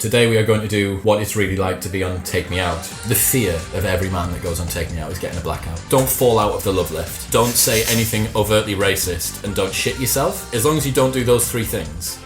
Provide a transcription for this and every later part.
today we are going to do what it's really like to be on Take Me Out. The fear of every man that goes on Take Me Out is getting a blackout. Don't fall out of the love lift. Don't say anything overtly racist, and don't shit yourself. As long as you don't do those three things.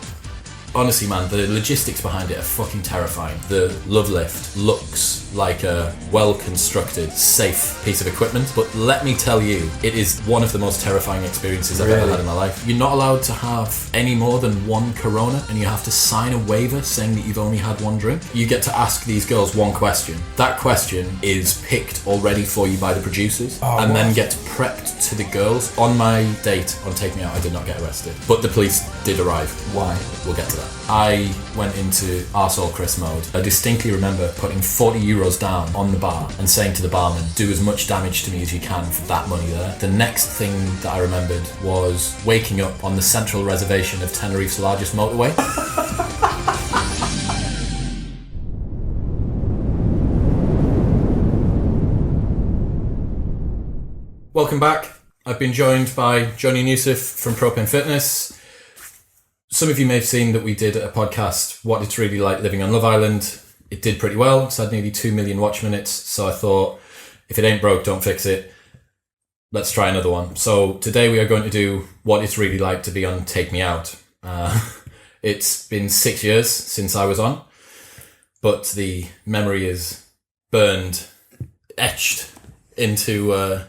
Honestly, man, the logistics behind it are fucking terrifying. The love lift looks like a well-constructed, safe piece of equipment, but let me tell you, it is one of the most terrifying experiences I've ever had in my life. You're not allowed to have any more than one Corona, and you have to sign a waiver saying that you've only had one drink. You get to ask these girls one question. That question is picked already for you by the producers, then gets prepped to the girls. On my date on Take Me Out, I did not get arrested, but the police did arrive. Why? We'll get to that. I went into arsehole Chris mode. I distinctly remember putting 40 euros down on the bar and saying to the barman, do as much damage to me as you can for that money there. The next thing that I remembered was waking up on the central reservation of Tenerife's largest motorway. Welcome back. I've been joined by Johnny and Yusuf from Propane Fitness. Some of you may have seen that we did a podcast, What It's Really Like Living on Love Island. It did pretty well. It's had nearly 2 million watch minutes. So I thought, if it ain't broke, don't fix it. Let's try another one. So today we are going to do What It's Really Like to be on Take Me Out. It's been 6 years since I was on, but the memory is burned, etched into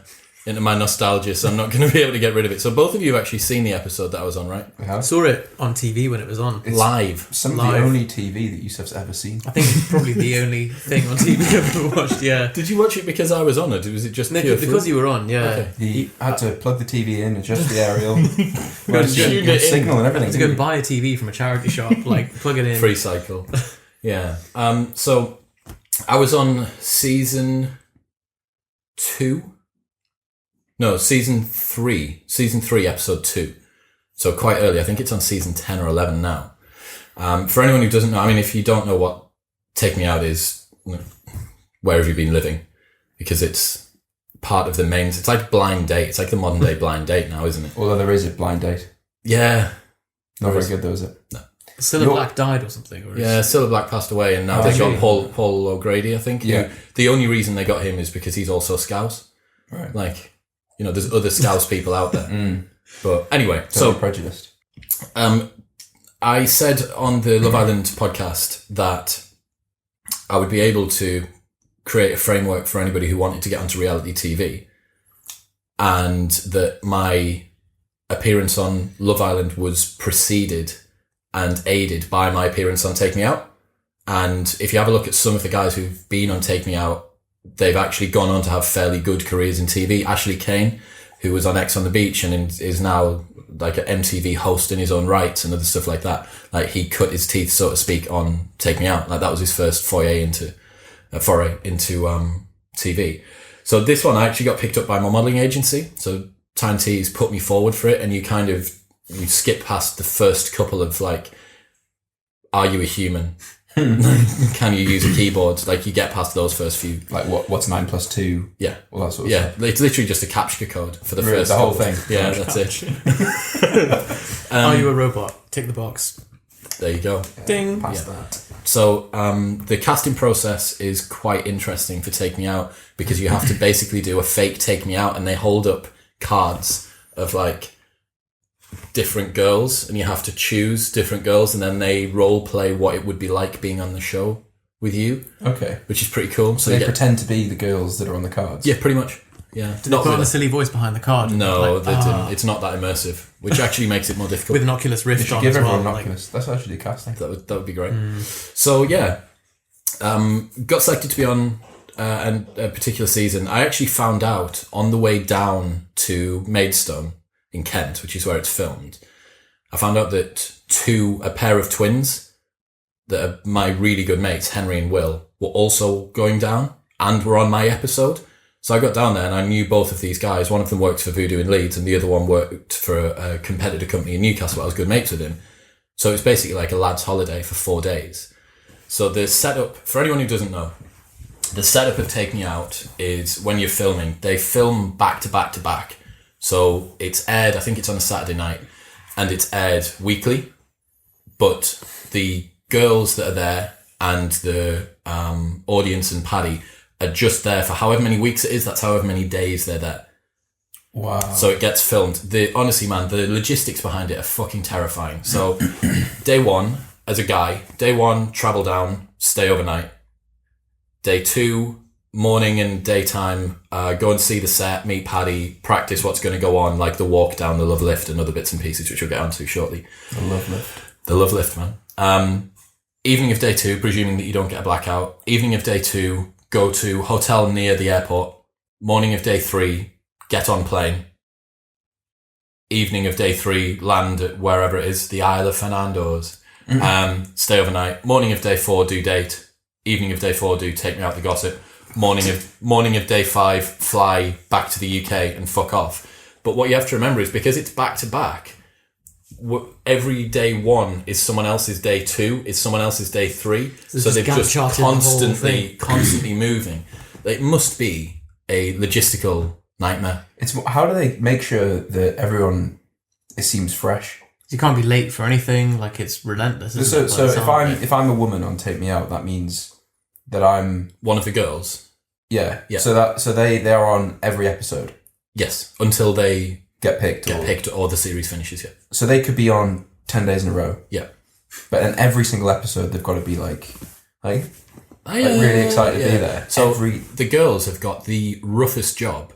my nostalgia, so I'm not going to be able to get rid of it. So both of you have actually seen the episode that I was on, right? I saw it on TV when it was on. It's live. Some of the only TV that Yusuf's ever seen. I think it's probably the only thing on TV I've ever watched, yeah. Did you watch it because I was on it? Was it just no, pure because you were on, yeah. Okay. He had to plug the TV in, adjust the aerial, tune it signal and everything. To go buy a TV from a charity shop, like plug it in. Free cycle. Yeah. So I was on season 3, episode 2. So quite early. I think it's on season 10 or 11 now. For anyone who doesn't know, I mean, if you don't know what Take Me Out is, where have you been living? Because it's part of the mains. It's like Blind Date. It's like the modern day Blind Date now, isn't it? Although there is a Blind Date. Yeah. Not very good though, is it? No. Cilla Black died or something? Or yeah, Cilla Black passed away, and now they've got Paul O'Grady, I think. Yeah. The only reason they got him is because he's also Scouse. Right. Like, you know, there's other Scouse people out there. But anyway, so prejudiced. I said on the Love Island podcast that I would be able to create a framework for anybody who wanted to get onto reality TV, and that my appearance on Love Island was preceded and aided by my appearance on Take Me Out. And if you have a look at some of the guys who've been on Take Me Out, they've actually gone on to have fairly good careers in TV. Ashley Kane, who was on X on the Beach and is now like an MTV host in his own right and other stuff like that. Like, he cut his teeth, so to speak, on Take Me Out. Like, that was his first foray into TV. So this one, I actually got picked up by my modelling agency. So Time T's put me forward for it, and you skip past the first couple of, like, are you a human? Can you use a keyboard? Like, you get past those first few. Like, what's 9 plus 2? Yeah. All that sort of stuff. It's literally just a captcha code for the Really, first the whole couple. thing. Yeah, that's it. Are you a robot? Tick the box. There you go. Ding. Past that. So the casting process is quite interesting for Take Me Out, because you have to basically do a fake Take Me Out, and they hold up cards of, like, different girls, and you have to choose different girls, and then they role play what it would be like being on the show with you. Okay. Which is pretty cool. So they pretend to be the girls that are on the cards? Yeah, pretty much. Yeah. Did they put on a silly voice behind the card? No, they didn't. It's not that immersive, which actually makes it more difficult. With an Oculus Rift should on give as well. everyone an Oculus. That's actually casting. That would be great. So yeah, got selected to be on a particular season. I actually found out on the way down to Maidstone in Kent, which is where it's filmed. I found out that a pair of twins that are my really good mates, Henry and Will, were also going down and were on my episode. So I got down there and I knew both of these guys. One of them worked for Voodoo in Leeds and the other one worked for a competitor company in Newcastle. I was good mates with him. So it was basically like a lad's holiday for 4 days. So the setup, for anyone who doesn't know, the setup of Take Me Out is when you're filming, they film back to back to back. So it's aired, I think it's on a Saturday night, and it's aired weekly. But the girls that are there and the audience and Paddy are just there for however many weeks it is. That's however many days they're there. Wow. So it gets filmed. Honestly, man, the logistics behind it are fucking terrifying. So day one, as a guy, day one, travel down, stay overnight. Day two, morning and daytime, go and see the set, meet Paddy, practice what's going to go on, like the walk down the love lift and other bits and pieces, which we'll get onto shortly. The love lift. The love lift, man. Evening of day two, presuming that you don't get a blackout. Evening of day two, go to hotel near the airport. Morning of day three, get on plane. Evening of day three, land at wherever it is, the Isle of Fernando's. Stay overnight. Morning of day four, do date. Evening of day four, do take me out the gossip. Morning of day five, fly back to the UK and fuck off. But what you have to remember is because it's back to back, every day one is someone else's day two, is someone else's day three. So they've just constantly moving. It must be a logistical nightmare. How do they make sure that everyone seems fresh? You can't be late for anything. Like, it's relentless. So if I'm a woman on Take Me Out, that means that I'm one of the girls. Yeah. So they are on every episode. Yes, until they get picked or the series finishes. Yeah. So they could be on 10 days in a row. Yeah. But in every single episode, they've got to be like really excited to be there. So the girls have got the roughest job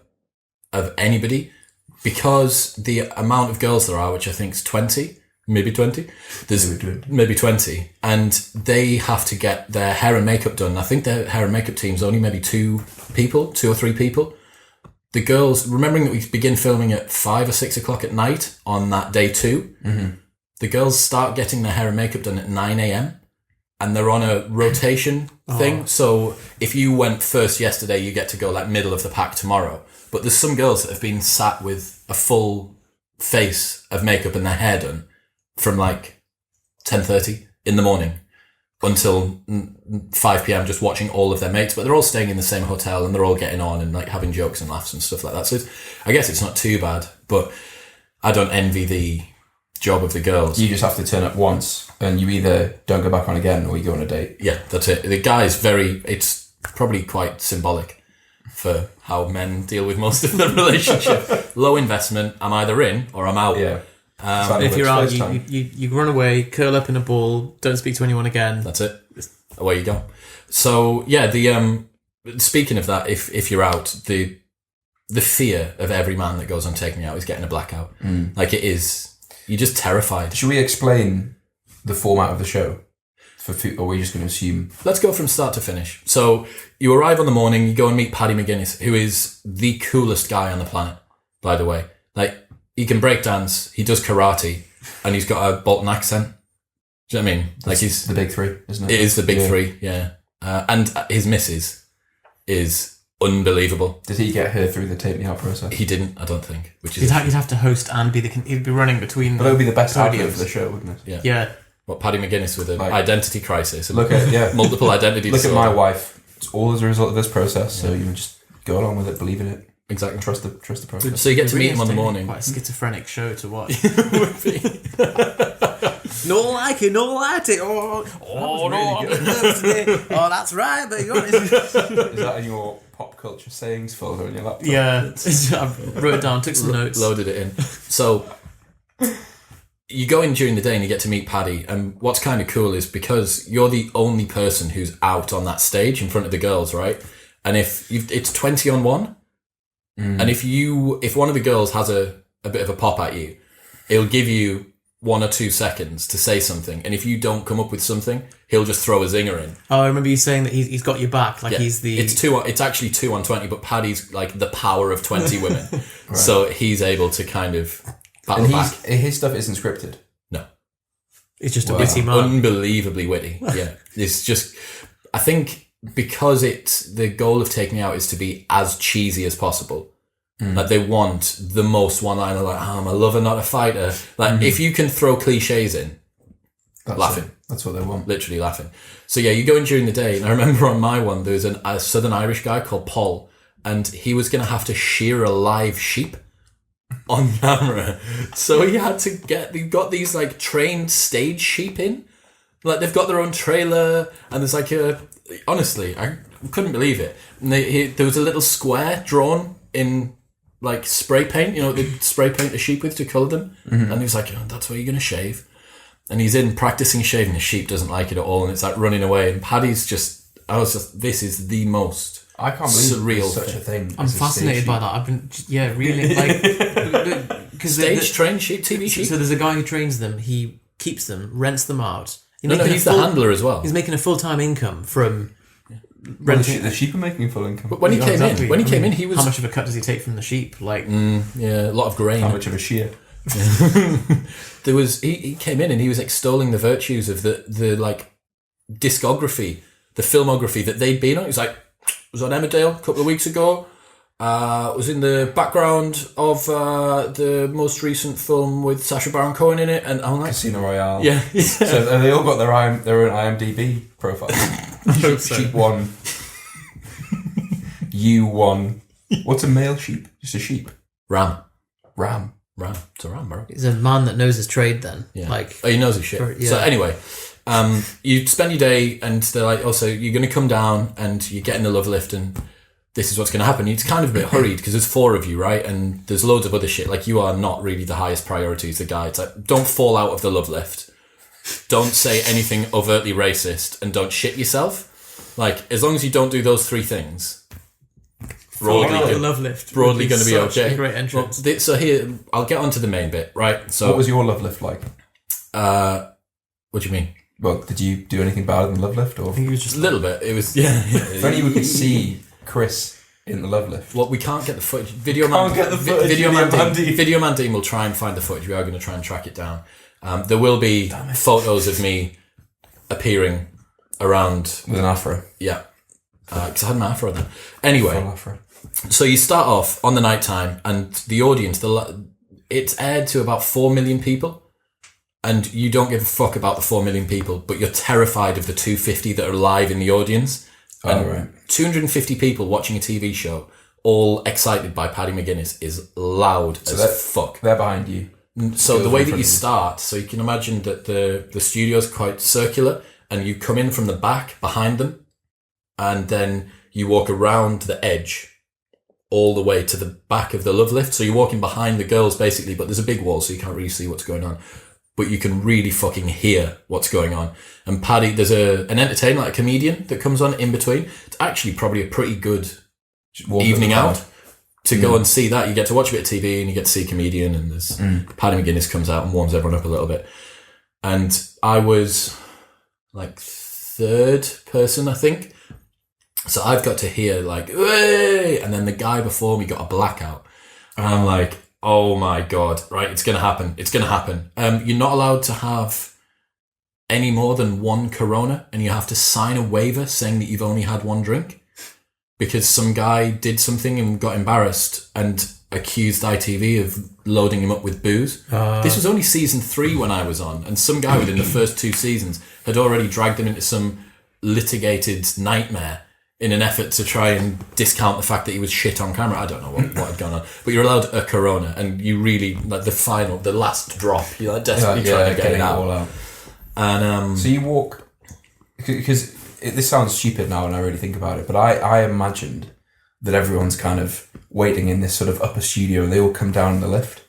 of anybody. Because the amount of girls there are, which I think is 20, maybe 20, there's maybe 20, and they have to get their hair and makeup done. I think their hair and makeup team's only maybe 2 or 3 people. The girls, remembering that we begin filming at 5 or 6 o'clock at night on that day 2, the girls start getting their hair and makeup done at 9 a.m. and they're on a rotation thing. So if you went first yesterday, you get to go like middle of the pack tomorrow. But there's some girls that have been sat with a full face of makeup and their hair done from like 10:30 in the morning until 5 p.m. just watching all of their mates. But they're all staying in the same hotel and they're all getting on and like having jokes and laughs and stuff like that. So I guess it's not too bad, but I don't envy the job of the girls. You just have to turn up once and you either don't go back on again or you go on a date. Yeah, that's it. The guy's it's probably quite symbolic for how men deal with most of the relationship. Low investment. I'm either in or I'm out. Yeah. If you're out, you run away, curl up in a ball, don't speak to anyone again. That's it. Away you go. So yeah, speaking of that, if you're out, the fear of every man that goes on Take Me Out is getting a blackout. Like it is, you're just terrified. Should we explain the format of the show? Or are we just going to assume? Let's go from start to finish. So you arrive on the morning, you go and meet Paddy McGuinness, who is the coolest guy on the planet, by the way. Like, he can break dance, he does karate, and he's got a Bolton accent. Do you know what I mean? Like he's the big 3, isn't it? It is the big 3, yeah. And his missus is unbelievable. Did he get her through the Take Me Out process? He didn't, I don't think. Which is you'd have to host and he'd be running between. But that would be the best idea for the show, wouldn't it? Yeah. What, Paddy McGuinness with an identity crisis? Multiple identity disorder. Look at my wife. It's all as a result of this process. So you just go along with it, believe in it. Exactly. Trust the process. So you get to meet him on the morning. Quite a schizophrenic show to watch. Would be. No like it. Oh no! Really oh, that's right. But is that in your pop culture sayings folder on your laptop? Yeah, I wrote it down, took some notes, loaded it in. So you go in during the day and you get to meet Paddy, and what's kind of cool is because you're the only person who's out on that stage in front of the girls, right? And it's 20 on 1, and if one of the girls has a bit of a pop at you, he'll give you 1 or 2 seconds to say something, and if you don't come up with something, he'll just throw a zinger in. Oh, I remember you saying that he's got your back, like he's the. It's actually 2 on 20, but Paddy's like the power of 20 women, right. So he's able to kind of. And his stuff isn't scripted. No, it's just a witty man. Unbelievably witty. Yeah, it's just. I think because the goal of Take Me Out is to be as cheesy as possible. Like they want the most one-liner, like I'm a lover, not a fighter. Like if you can throw cliches in, laughing. That's what they want. Literally laughing. So yeah, you go in during the day, and I remember on my one there was a Southern Irish guy called Paul, and he was going to have to shear a live sheep on camera. So he had to he got these like trained stage sheep in Like, they've got their own trailer, and there's like honestly, I couldn't believe it. And there was a little square drawn in like spray paint, they spray paint a sheep with to colour them. And he was like, that's where you're going to shave. And he's in practicing shaving. The sheep doesn't like it at all, and it's like running away. And Paddy's this is the most I can't believe surreal such a thing. I'm fascinated by that. I've been, really, like... Because stage trained sheep, TV sheep. So there's a guy who trains them, he keeps them, rents them out. He's the handler as well. He's making a full-time income from... renting. The sheep are making full income. But when he came in, he was... How much of a cut does he take from the sheep? Like... a lot of grain. How much of a shear? There was he came in and he was extolling the virtues of the like discography, the filmography that they'd been on. He was like, was on Emmerdale a couple of weeks ago. Was in the background of the most recent film with Sacha Baron Cohen in it, and I'm like, Casino Royale. Yeah. So they all got their own IMDb profile. Sheep 1, U1. What's a male sheep? Just a sheep. Ram. It's a ram, bro. He's a man that knows his trade then. Yeah. Like, he knows his shit. So anyway, you spend your day and they're like, so you're going to come down and you get in the love lift and this is what's going to happen. It's kind of a bit hurried because there's 4 of you, right? And there's loads of other shit. Like, you are not really the highest priority as the guy. It's like, don't fall out of the love lift. Don't say anything overtly racist and don't shit yourself. Like, as long as you don't do those 3 things... broadly going to be okay. A great entrance. Well, so here, I'll get on to the main bit, right? So, what was your love lift like? What do you mean? Well, did you do anything better than the love lift? Or? I think it was just a little bit. It was, yeah. If only we could see Chris in the love lift. Well, we can't get the footage. Video Man Dean will try and find the footage. We are going to try and track it down. There will be photos of me appearing around with an afro. Yeah, because I had my afro then. Anyway, so you start off on the night time, and the audience, it's aired to about 4 million people, and you don't give a fuck about the 4 million people, but you're terrified of the 250 that are live in the audience. Oh, right. 250 people watching a TV show, all excited by Paddy McGuinness, is loud as fuck. They're behind you. So the way that you start, so you can imagine that the studio's quite circular, and you come in from the back behind them, and then you walk around the edge all the way to the back of the love lift. So you're walking behind the girls basically, but there's a big wall so you can't really see what's going on. But you can really fucking hear what's going on. And Paddy, there's an entertainer, like a comedian that comes on in between. It's actually probably a pretty good evening out to go and see that. You get to watch a bit of TV and you get to see a comedian, and there's Paddy McGuinness comes out and warms everyone up a little bit. And I was like 3rd person, I think. So I've got to hear like, "Hey!" And then the guy before me got a blackout. And I'm like, oh my God, right, it's going to happen. It's going to happen. You're not allowed to have any more than 1 Corona, and you have to sign a waiver saying that you've only had 1 drink, because some guy did something and got embarrassed and accused ITV of loading him up with booze. This was only season 3 when I was on, and some guy within the first 2 seasons had already dragged him into some litigated nightmare in an effort to try and discount the fact that he was shit on camera. I don't know what had gone on. But you're allowed a Corona, and you really, like the last drop, you're like desperately trying to get it out. And so you walk, because this sounds stupid now when I really think about it, but I imagined that everyone's kind of waiting in this sort of upper studio and they all come down the lift.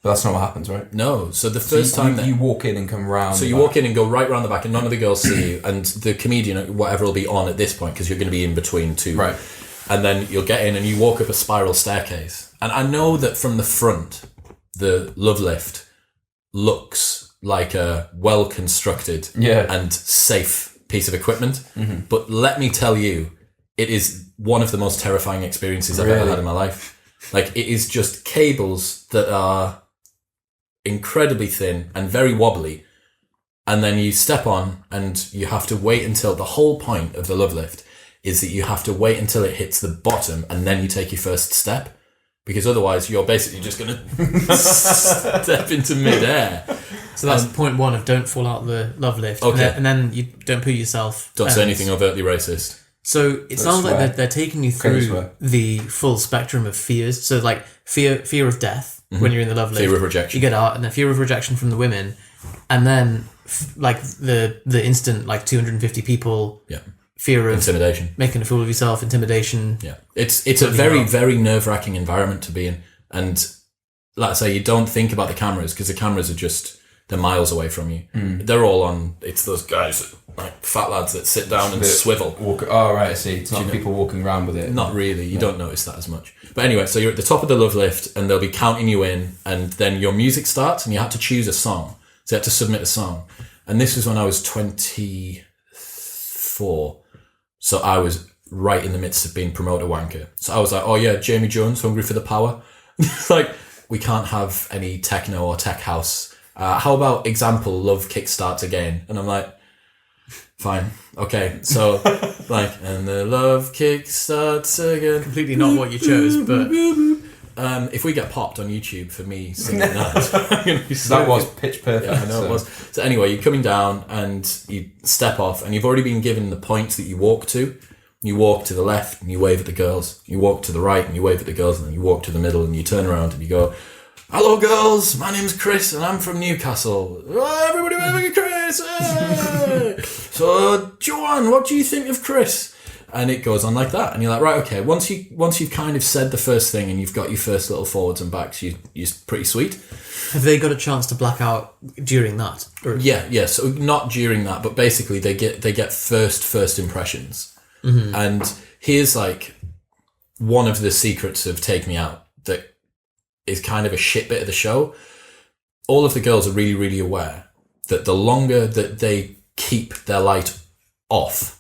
But that's not what happens, right? No. So the first time you walk in and come round. So you walk in and go right round the back, and none of the girls see you, and the comedian, whatever, will be on at this point because you're going to be in between 2. Right. And then you'll get in and you walk up a spiral staircase. And I know that from the front, the love lift looks like a well-constructed and safe piece of equipment. Mm-hmm. But let me tell you, it is one of the most terrifying experiences I've ever had in my life. Like, it is just cables that are incredibly thin and very wobbly, and then you step on and you have to wait until the whole point of the love lift is that you have to wait until it hits the bottom and then you take your first step, because otherwise you're basically just going to step into midair. So that's point 1 of don't fall out the love lift. Okay. And then you don't put yourself. Don't say anything overtly racist. So it sounds like they're taking you through the full spectrum of fears. So like fear of death when you're in the love lift. Fear of rejection. You get out, and then fear of rejection from the women. And then like the instant like 250 people, fear of intimidation, making a fool of yourself, intimidation. Yeah, it's a very very nerve-wracking environment to be in, and like I say, you don't think about the cameras because the cameras are just they're miles away from you. They're all on. It's those guys like fat lads that sit down and swivel. Oh right, I see. It's not people walking around with it. Not really. You don't notice that as much. But anyway, so you're at the top of the love lift, and they'll be counting you in, and then your music starts, and you have to choose a song. So you have to submit a song, and this was when I was 24. So I was right in the midst of being promoter wanker. So I was like, oh yeah, Jamie Jones, Hungry for the Power. Like, we can't have any techno or tech house. How about Example, Love Kickstarts Again? And I'm like, fine, okay. So, like, and the love kickstarts again. Completely not what you chose, but... if we get popped on YouTube for me singing that, that was pitch perfect. Yeah, I know it was. So anyway, you're coming down and you step off, and you've already been given the points that you walk to. You walk to the left and you wave at the girls. You walk to the right and you wave at the girls, and then you walk to the middle and you turn around and you go, "Hello, girls. My name's Chris and I'm from Newcastle. Oh, everybody wave at Chris. Hey! So, Joanne, what do you think of Chris?" And it goes on like that, and you're like, right, okay. Once you've kind of said the first thing and you've got your first little forwards and backs, you're pretty sweet. Have they got a chance to black out during that? Or? Yeah. So not during that, but basically they get first impressions. Mm-hmm. And here's like one of the secrets of Take Me Out that is kind of a shit bit of the show. All of the girls are really, really aware that the longer that they keep their light off,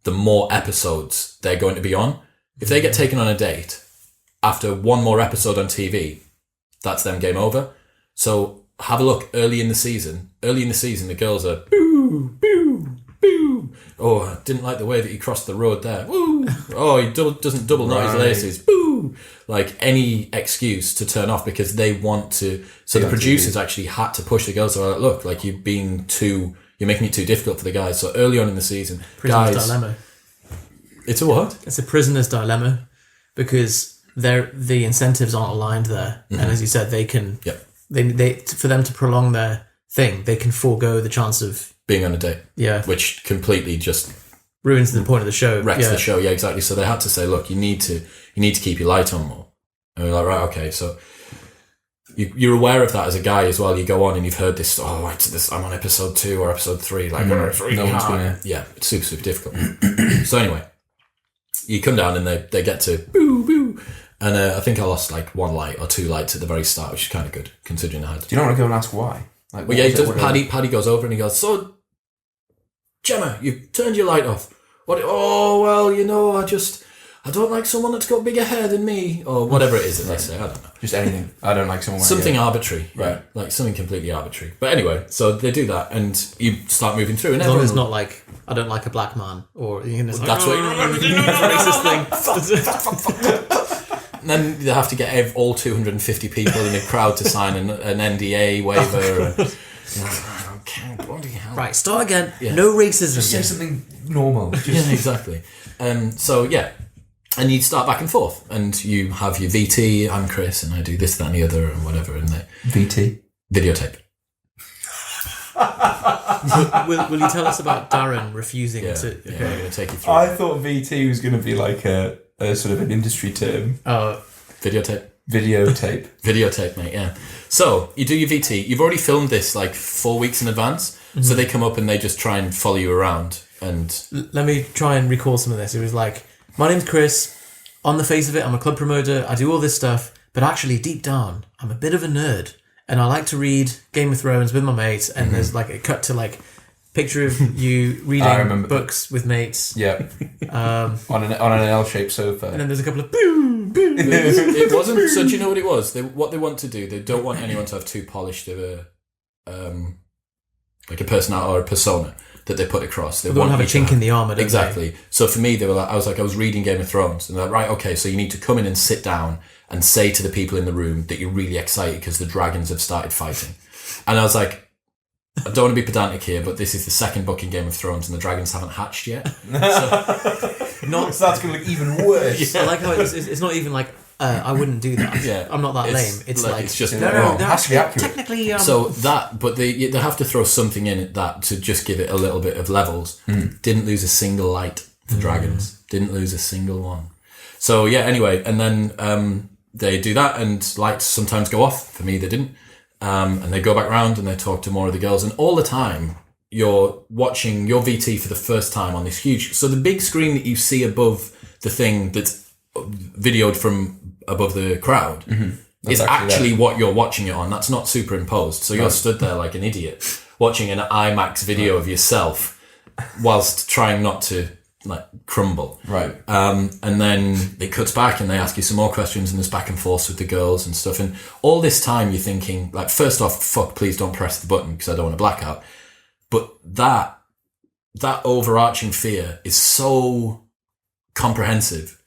the more episodes they're going to be on. If they get taken on a date after one more episode on TV, that's them game over. So have a look early in the season. Early in the season, the girls are boo, boo, boo. Oh, I didn't like the way that he crossed the road there. Woo. Oh, he doesn't double knot his laces. Boo. Like any excuse to turn off because they want to. So the producers actually had to push the girls. So like, look, like you're making it too difficult for the guys. So early on in the season, prisoner's dilemma. It's a what? It's a prisoner's dilemma because the incentives aren't aligned there, and as you said, they can. Yep. They for them to prolong their thing, they can forego the chance of being on a date. Yeah. Which completely just ruins the point of the show. Wrecks the show. Yeah, exactly. So they had to say, look, you need to keep your light on more. And we're like, right, okay. So you're aware of that as a guy as well. You go on and you've heard this. Oh, I'm on episode 2 or episode 3. Like, it's really hard. Yeah, it's super, super difficult. So anyway, you come down and they get to boo boo, and I think I lost like 1 light or 2 lights at the very start, which is kind of good considering I had. Do you not want to go and ask why? Like, well, yeah, he does. Paddy goes over and he goes, "So, Gemma, you've turned your light off. What? Oh, well, I don't like someone that's got bigger hair than me, or whatever it is that they say. I don't know. Just anything. I don't like someone. Something arbitrary, right? Yeah, like something completely arbitrary. But anyway, so they do that, and you start moving through. And as long as it's not like I don't like a black man, or that's what racist thing. And then they have to get all 250 people in the crowd to sign an NDA waiver. Okay, bloody hell. Right, start again. Yeah. No racism. Just say something normal. Yeah, exactly. So yeah, and you start back and forth, and you have your VT. I'm Chris, and I do this, that, and the other, and whatever. And the VT videotape. will you tell us about Darren refusing to? Okay. Yeah, I'm going to take you through. I thought VT was going to be like a sort of an industry term. Videotape. Videotape, mate, yeah. So, you do your VT. You've already filmed this like 4 weeks in advance. Mm-hmm. So they come up and they just try and follow you around. And let me try and recall some of this. It was like, my name's Chris. On the face of it, I'm a club promoter. I do all this stuff. But actually, deep down, I'm a bit of a nerd. And I like to read Game of Thrones with my mates. And there's like a cut to like picture of you reading books with mates. Yeah. On an L-shaped sofa. And then there's a couple of boom, boom. It wasn't. So do you know what it was? What they want to do, they don't want anyone to have too polished of a like a personality or a persona that they put across. They want to have a chink in the armour. Exactly. So for me, I was reading Game of Thrones, and they're like, right, okay, so you need to come in and sit down and say to the people in the room that you're really excited because the dragons have started fighting. And I was like, I don't want to be pedantic here, but this is the second book in Game of Thrones and the dragons haven't hatched yet. So that's going to look even worse. I like how it's not even like I wouldn't do that. Yeah. I'm not that It's lame. It's like- like, it's just- no, it has to be accurate. technically, So that, but they have to throw something in at that to just give it a little bit of levels. Didn't lose a single light for dragons. Didn't lose a single one. So yeah, anyway, and then they do that, and lights sometimes go off. For me, they didn't. And they go back round and they talk to more of the girls, and all the time you're watching your VT for the first time on this huge. So the big screen that you see above the thing that's videoed from above the crowd is actually what you're watching it on. That's not superimposed. So you're stood there like an idiot watching an IMAX video of yourself whilst trying not to like crumble. Right. And then it cuts back and they ask you some more questions, and there's back and forth with the girls and stuff. And all this time you're thinking, like, first off, fuck, please don't press the button because I don't want a blackout. But that overarching fear is so comprehensive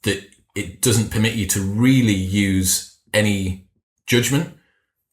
that it doesn't permit you to really use any judgment.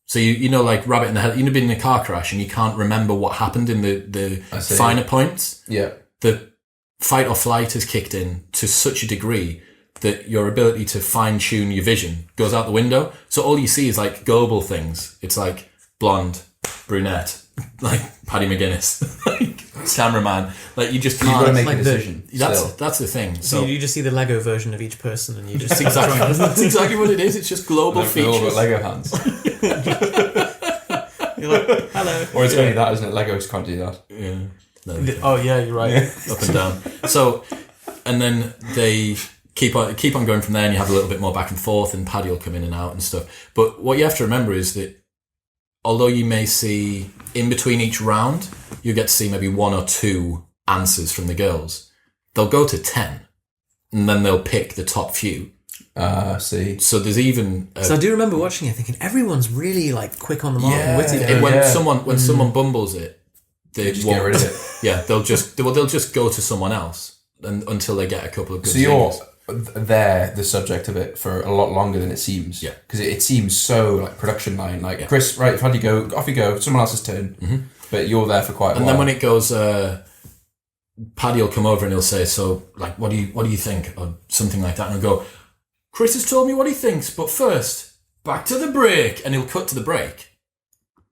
So you know, like rabbit in the head, you've been in a car crash and you can't remember what happened in the finer points. Yeah. The fight or flight has kicked in to such a degree that your ability to fine tune your vision goes out the window. So all you see is like global things. It's like blonde, brunette, like Paddy McGuinness, like cameraman. Like you just You've can't got to make like a decision. That's the thing. so So you just see the Lego version of each person, and you just that's exactly what it is. It's just global They've all got features. Lego hands. you're like, hello. Or it's only that, isn't it? Legos can't do that. Yeah. No, Oh yeah, you're right. up and down. So, and then they keep on going from there, and you have a little bit more back and forth, and Paddy will come in and out and stuff. But what you have to remember is that although you may see in between each round, you get to see maybe 1 or 2 answers from the girls. They'll go to 10, and then they'll pick the top few. See. So there's even So I do remember watching it, thinking everyone's really like quick on the mark and witty. Yeah. when someone bumbles it, they Just won't get rid of it. Yeah, they'll just go to someone else until they get a couple of good So you're zingers. the subject of it for a lot longer than it seems. Yeah. Because it seems so like production line. Like, Chris, right, how do you go? Off you go. Someone else's turn. But you're there for quite a while. And then when it goes, Paddy will come over and he'll say, "So, like, what do you think?" or something like that, and I'll go, "Chris has told me what he thinks, but first, back to the break," and he'll cut to the break,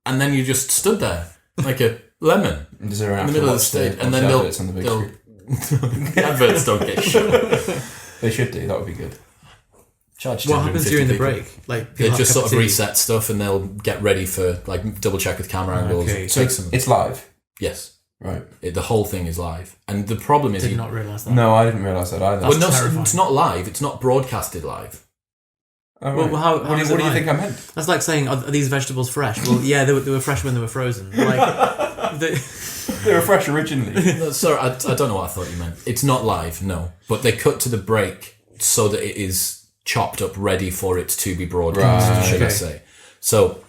and then you just stood there like a lemon Is there an in the middle of the stage, and then they'll on the big screen? the adverts don't get shown. They should do. That would be good. Charge What happens 250 during the people. break? Like They people just have sort of cup tea? reset stuff, and they'll get ready for like double check with camera angles. Okay. And So take some. it's live, Yes, right? the whole thing is live, and the problem is Did not realise that. No, I didn't realise that either. well, no, terrifying. it's not live. It's not broadcasted live. Oh, Well, right. how what is do it you live? think I meant? That's like saying, are these vegetables fresh? Well, yeah, they were fresh when they were frozen. Like, They were fresh originally. No, sorry, I don't know what I thought you meant. It's not live, no. But they cut to the break so that it is chopped up, ready for it to be broadcast, Right, should I okay. say. So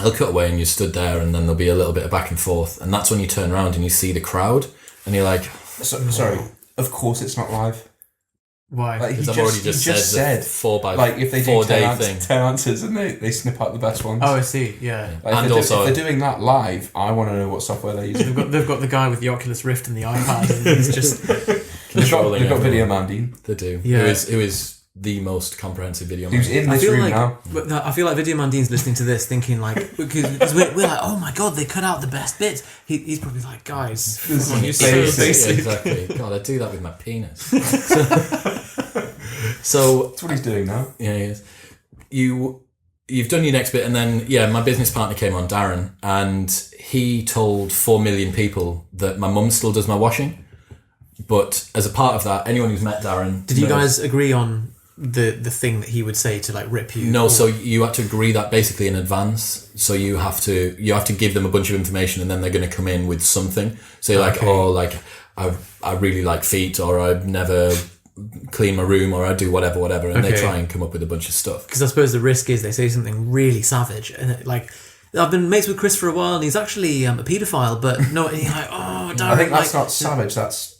they'll cut away and you stood there, and then there'll be a little bit of back and forth. And that's when you turn around and you see the crowd, and you're like, Sorry, of course it's not live. why? Like, because he I've already just just said said 4 by like if they do 4 10, day ans- thing. 10 answers and they snip out the best ones. Oh, I see. Yeah. Like, And if also- if they're doing that live, I want to know what software they're using. They've got the guy with the Oculus Rift and the iPad, and he's just They've got everyone. Video Man Dean, They do. Yeah. Who is the most comprehensive video who's man. in I this feel room like now. I feel like Video Man Dean's listening to this, thinking like because we're like, oh my god, they cut out the best bits. He's probably like, guys, come on, you're so Basic. Yeah, basic. exactly. God, I do that with my penis. So That's what he's doing now. yeah, he is. You've done your next bit, and then my business partner came on, Darren, and he told 4 million people that my mum still does my washing. But as a part of that, anyone who's met Darren, Did you knows- guys agree on the thing that he would say to like rip you? No, Or- so you had to agree that basically in advance. So you have to give them a bunch of information, and then they're going to come in with something. So you're like, Okay. oh, like I really like feet, or I've never clean my room, or I do whatever, and they Okay. try and come up with a bunch of stuff. Because I suppose the risk is they say something really savage, and like I've been mates with Chris for a while, and he's actually a paedophile, but no, and you're like, oh, Darren, I think that's like, not savage. That's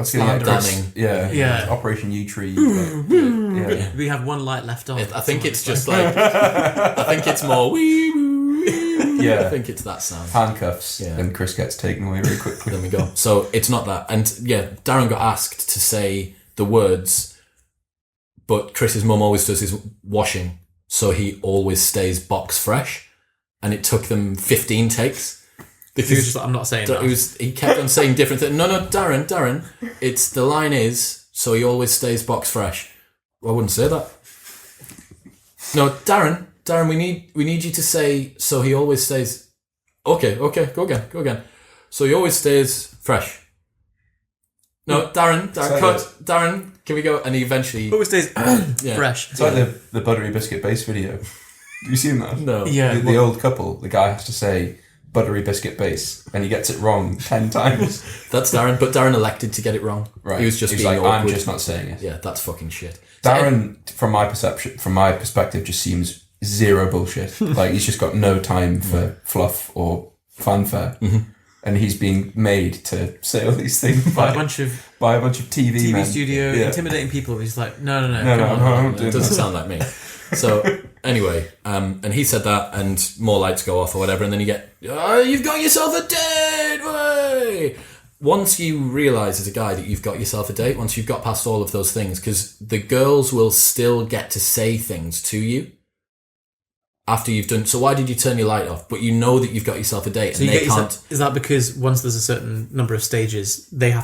Slandering. Yeah, Yeah. Operation U Tree. Yeah. we have one light left on. I think it's just like I think it's more wee woo. Yeah. I think it's that sound. Handcuffs, Yeah. and Chris gets taken away very quickly. There we go. So it's not that. And Darren got asked to say the words but Chris's mum always does his washing, so he always stays box fresh. And it took them 15 takes. He was just like, I'm not saying that. He kept on saying different things. No, Darren. It's the line is, so he always stays box fresh. Well, I wouldn't say that. No, Darren, we need you to say, so he always stays. Okay, go again. So he always stays fresh. No, Darren, Darren, can we go? And he eventually always stays fresh. It's like the buttery biscuit base video. Have you seen that? No. Yeah. The old couple, the guy has to say buttery biscuit base, and he gets it wrong 10 times. That's Darren, but Darren elected to get it wrong. Right. He was just being like, awkward. I'm just not saying it. Yeah, that's fucking shit. Darren, from my perspective, just seems zero bullshit. Like, he's just got no time for fluff or fanfare. Mm-hmm. And he's being made to say all these things by a bunch of TV men. studio, intimidating people. He's like, no, It doesn't sound like me. So anyway, and he said that, and more lights go off or whatever, and then you get, you've got yourself a date, way. Once you realise as a guy that you've got yourself a date, once you've got past all of those things, because the girls will still get to say things to you after you've done. So why did you turn your light off? But you know that you've got yourself a date, and they can't. Is that because once there's a certain number of stages, they're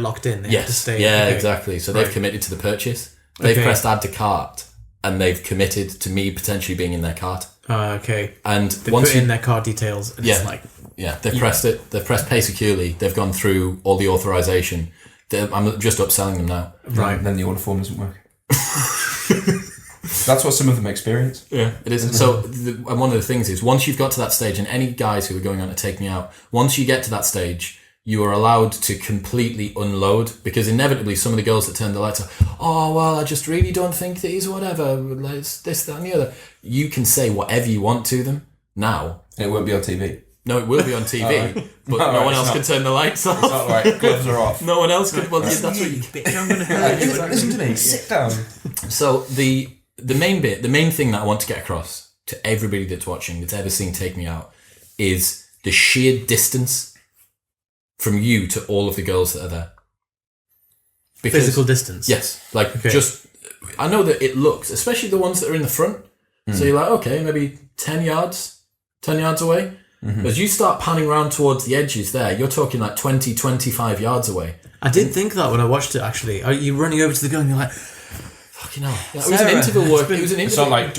locked in? They have to stay. Yeah, okay. Exactly. So they've committed to the purchase. They've pressed add to cart, and they've committed to me potentially being in their cart. Okay. And they put in their card details, and it's like, they've pressed it. They've pressed pay securely. They've gone through all the authorization. I'm just upselling them now. Right. Then the order form doesn't work. That's what some of them experience. Yeah, it is. So, and one of the things is, once you've got to that stage, and any guys who are going on to take me out, once you get to that stage, you are allowed to completely unload, because inevitably some of the girls that turn the lights off, oh, well, I just really don't think that he's whatever, like this, that, and the other. You can say whatever you want to them now. And it won't be on TV. No, it will be on TV, but no one else can turn the lights off. It's not right, gloves are off. No one else can. Well, that's what you bitch, I'm going to hurt you. Listen to me, sit down. So the main thing that I want to get across to everybody that's watching, that's ever seen Take Me Out, is the sheer distance from you to all of the girls that are there. Because, physical distance? Yes. Just, I know that it looks, especially the ones that are in the front, so you're like, okay, maybe 10 yards away. Mm-hmm. As you start panning around towards the edges there, you're talking like 20, 25 yards away. I did think that when I watched it, actually. Are you running over to the girl and you're like, fucking hell. Yeah, it was an interval work. It was an interval. It's not like...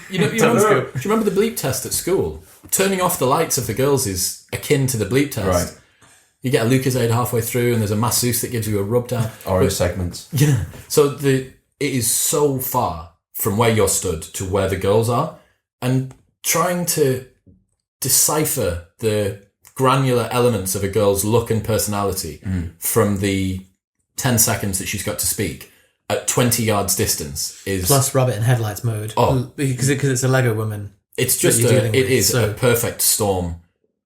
Do you remember the bleep test at school? Turning off the lights of the girls is akin to the bleep test. Right. You get a Lucozade halfway through, and there's a masseuse that gives you a rub down. Orange segments. Yeah. So it is so far from where you're stood to where the girls are, and trying to decipher the granular elements of a girl's look and personality from the 10 seconds that she's got to speak at 20 yards distance is... Plus rabbit in headlights mode. Oh. Because it's a Lego woman. It's just a perfect storm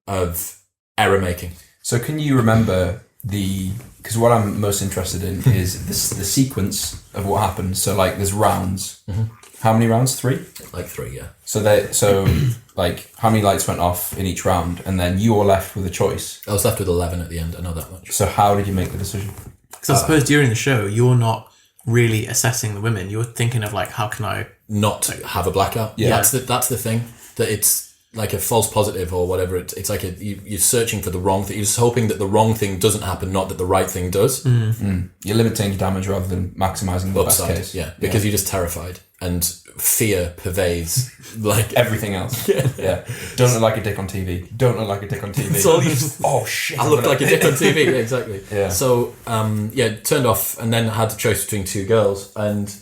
of error making. So can you remember because what I'm most interested in is the sequence of what happened. So like there's rounds. Mm-hmm. How many rounds? 3? Like 3, yeah. So like how many lights went off in each round, and then you were left with a choice. I was left with 11 at the end. I know that much. So how did you make the decision? Because I suppose during the show you're not really assessing the women. You're thinking of like, how can I not have a blackout? Yeah, that's the thing. That it's like a false positive or whatever. It's like you're searching for the wrong thing. You're just hoping that the wrong thing doesn't happen, not that the right thing does. You're limiting damage rather than maximising the upside, best case. Yeah, because you're just terrified, and fear pervades like everything else. Yeah. Don't look like a dick on TV. Don't look like a dick on TV. It's all you just, oh shit! I looked like a dick on TV. Yeah, exactly. Yeah. So turned off, and then had the choice between 2 girls, and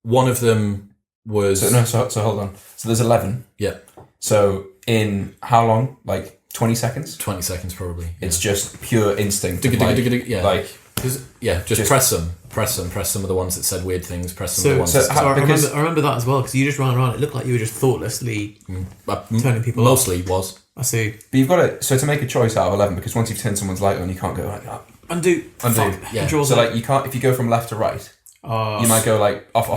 one of them was So hold on. So there's 11. Yeah. So in how long? Like 20 seconds? 20 seconds probably. Yeah. It's just pure instinct. Yeah. Like just press some of the ones that said weird things, press some of the ones I remember that as well, because you just ran around. It looked like you were just thoughtlessly turning people mostly off. Was. I see. But you've got to make a choice out of 11, because once you've turned someone's light on, you can't go like that. Undo. Yeah. Control. So like you can't, if you go from left to right, you might go like off.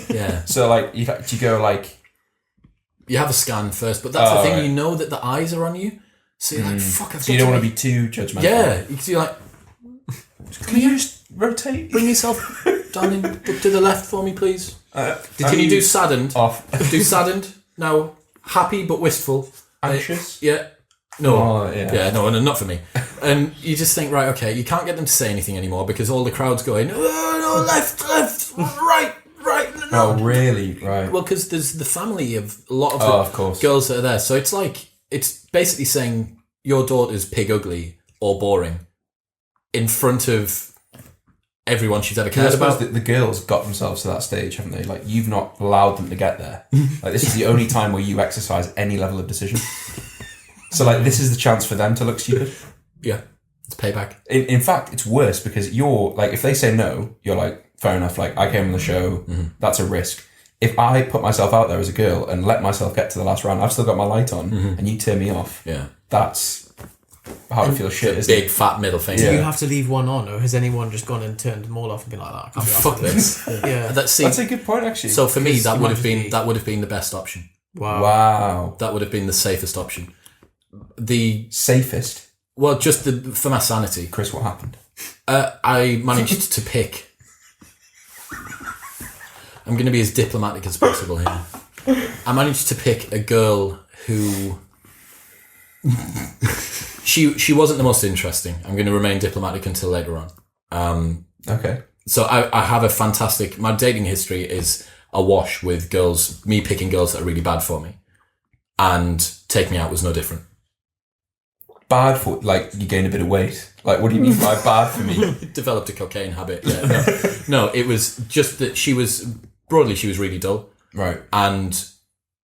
Yeah. So like you go like, you have a scan first, but that's the thing. Right. You know that the eyes are on you, so you're like, "Fuck." So you don't want to be too judgmental. Yeah, because you're like, Can you just rotate? Bring yourself down to the left for me, please. Can you do saddened? Off. Do saddened. Now, happy but wistful. Anxious? Yeah. No. Oh, yeah. Yeah, no, not for me. And you just think, right, okay, you can't get them to say anything anymore because all the crowd's going, oh, no, left, right, no. Oh, really? Right. Well, because there's the family of a lot of of course. girls that are there. So it's like, it's basically saying your daughter's pig ugly or boring in front of everyone she's ever I cared suppose about. the girls got themselves to that stage, haven't they? Like, you've not allowed them to get there. Like, this is the only time where you exercise any level of decision. So, like, this is the chance for them to look stupid. Yeah, it's payback. In fact, it's worse because you're, like, if they say no, you're like, fair enough, like, I came on the show, that's a risk. If I put myself out there as a girl and let myself get to the last round, I've still got my light on, and you turn me off. Yeah. That's how I feel shit, isn't it? Big fat middle finger. Do you have to leave one on, or has anyone just gone and turned them all off and been like that? I can't be arsed Fuck with this. Yeah. That's a good point, actually. So for me, Because that you would might have been be- that would have been the best option. Wow. That would have been the safest option. The Safest. just for my sanity. Chris, what happened? I managed to pick. I'm going to be as diplomatic as possible here. I managed to pick a girl who. She wasn't the most interesting. I'm going to remain diplomatic until later on. Okay. So I have a fantastic. My dating history is awash with girls. Me picking girls that are really bad for me, and Take Me Out was no different. Bad for, like, you gain a bit of weight. Like, what do you mean by bad for me? Developed a cocaine habit. Yeah, no, it was just that she was really dull. Right. And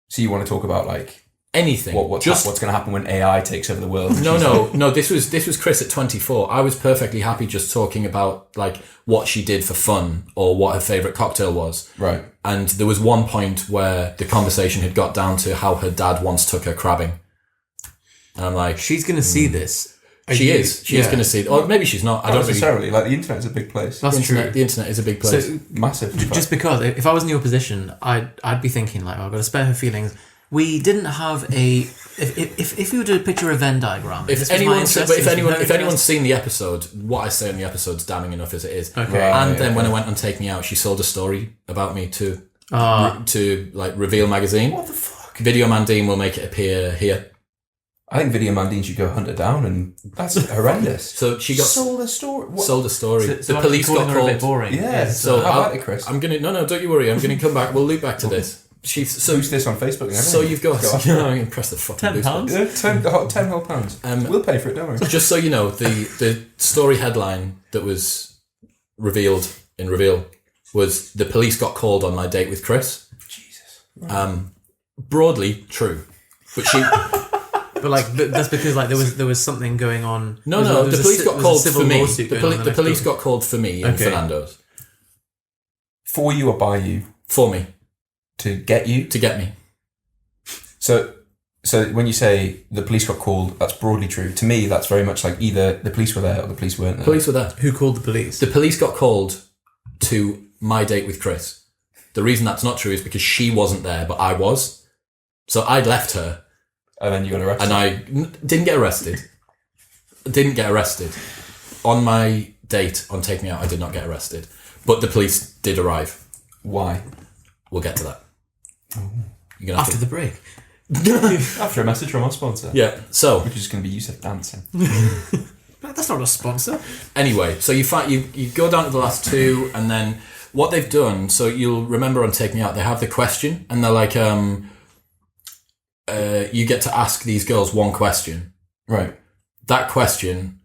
So you want to talk about, like, anything. what's going to happen when AI takes over the world? No. This was Chris at 24. I was perfectly happy just talking about like what she did for fun or what her favourite cocktail was. Right. And there was one point where the conversation had got down to how her dad once took her crabbing. And I'm like, She's going to see this. She's going to see it. Or maybe she's not. I Not don't really. necessarily. Like, the internet's a big place. That's true. The internet is a big place. So Massive. in fact. just because if I was in your position, I'd be thinking like, I've got to spare her feelings. We didn't have a if you were to picture a Venn diagram. If anyone's seen the episode, what I say in the episode's damning enough as it is. Okay. Right. And then when I went on Take Me Out, she sold a story about me to like Reveal magazine. What the fuck? Video Man Dean will make it appear here. I think Video Man Dean should go hunt her down, and that's horrendous. So she got sold a story. What? sold a story. So The police got her a bit called. boring. Yeah. So How about it, Chris? I'm gonna don't you worry. I'm gonna come back. We'll loop back to this. She's so Boost this on Facebook and everything. so you've got Go I'm gonna press the fucking £10? boost button. Yeah, 10 whole pounds. We'll pay for it, don't worry. Just so you know, the story headline that was revealed in Reveal was the police got called on my date with Chris. Jesus. Broadly true, but she. But that's because like there was something going on. No, There the was police got there was a called civil for me. lawsuit going on The next police door. got called for me in Okay. Fernando's. For you or by you? For me. To get you? To get me. So when you say the police got called, that's broadly true. To me, that's very much like either the police were there or the police weren't there. Police were there. Who called the police? The police got called to my date with Chris. The reason that's not true is because she wasn't there, but I was. So I'd left her. And then you got arrested. And I didn't get arrested. On my date on Take Me Out, I did not get arrested. But the police did arrive. Why? We'll get to that. You're gonna have After the break. After a message from our sponsor. Yeah, so Which is going to be Yusuf dancing. That's not a sponsor. anyway, so you go down to the last two, and then what they've done, so you'll remember on Take Me Out, they have the question, and they're like, you get to ask these girls one question. Right. That question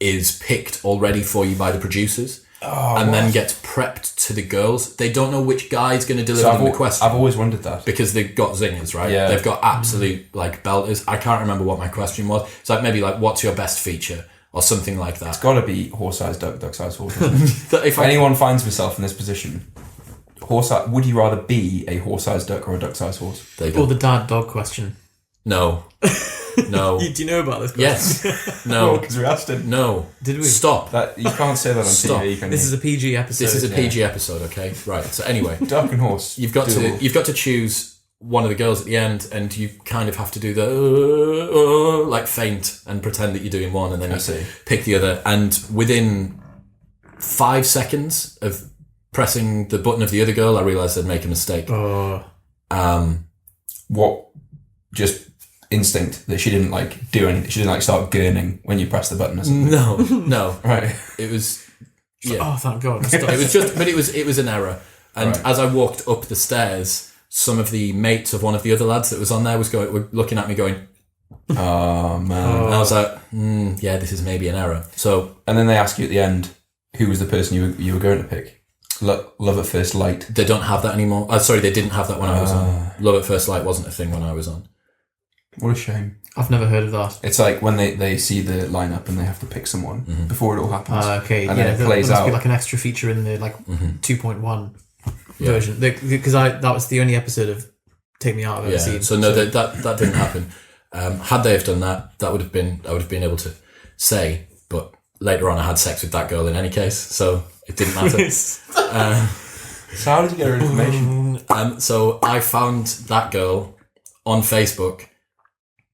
is picked already for you by the producers, and then gets prepped to the girls. They don't know which guy's going to deliver them the question. I've always wondered that. Because they've got zingers, right? Yeah. They've got absolute like belters. I can't remember what my question was. It's like maybe like, what's your best feature or something like that. It's got to be horse-sized duck, duck-sized horse. Isn't it? If If anyone finds himself in this position, would you rather be a horse-sized duck or a duck-sized horse? There you go. Or the dad dog question. No. No. Do you know about this question? Yes. No. Because we asked him. No. Did we? Stop. That you can't say that on Stop. TV. Can This you? is a PG episode. This is a PG episode, okay? Right. So anyway, duck and horse. you've got to choose one of the girls at the end, and you kind of have to do the like faint and pretend that you're doing one, and then I you see. pick the other. And within 5 seconds of pressing the button of the other girl, I realised I'd make a mistake. What? Just instinct that she didn't like do anything. She didn't like start gurning when you press the button or something. No. Right. It was. Yeah. Oh, thank God. It was just, but it was an error. And as I walked up the stairs, some of the mates of one of the other lads that was on there were looking at me going, "Oh man!" And I was like, "Yeah, this is maybe an error." So, and then they ask you at the end, who was the person you were going to pick? Love at first light. They don't have that anymore. Sorry, they didn't have that when I was on. Love at first light wasn't a thing when I was on. What a shame. I've never heard of that. It's like when they see the lineup and they have to pick someone before it all happens. Okay, and then it plays there must out. be like an extra feature in the 2.1 version, because that was the only episode of Take Me Out I've ever seen. So no, that didn't happen. Had they have done that, I would have been able to say. But later on, I had sex with that girl in any case, so it didn't matter. So how did you get her information? So I found that girl on Facebook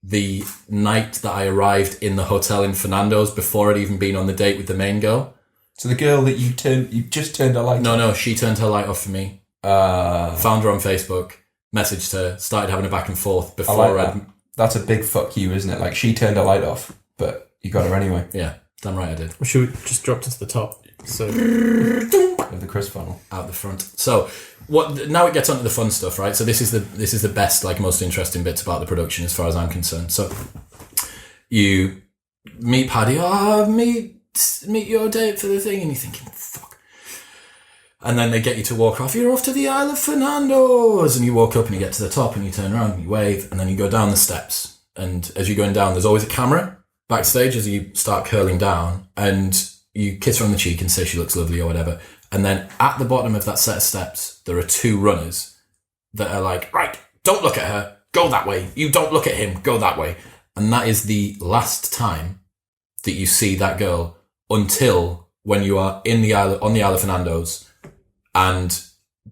the night that I arrived in the hotel in Fernando's before I'd even been on the date with the main girl. So the girl that you just turned her light off? No, she turned her light off for me. Found her on Facebook, messaged her, started having a back and forth before That's a big fuck you, isn't it? Like, she turned her light off, but you got her anyway. Yeah, damn right I did. Should we just dropped it to the top? So Of the Chris funnel. Out the front. So now it gets onto the fun stuff, right? So this is the best, like, most interesting bits about the production as far as I'm concerned. So you meet Paddy, meet your date for the thing, and you're thinking, fuck. And then they get you to walk off. You're off to the Isle of Fernando's, and you walk up and you get to the top and you turn around and you wave, and then you go down the steps. And as you're going down, there's always a camera backstage as you start curling down, and you kiss her on the cheek and say she looks lovely or whatever. And then at the bottom of that set of steps, there are 2 runners that are like, right, don't look at her, go that way. You don't look at him, go that way. And that is the last time that you see that girl until when you are on the Isle of Fernando's and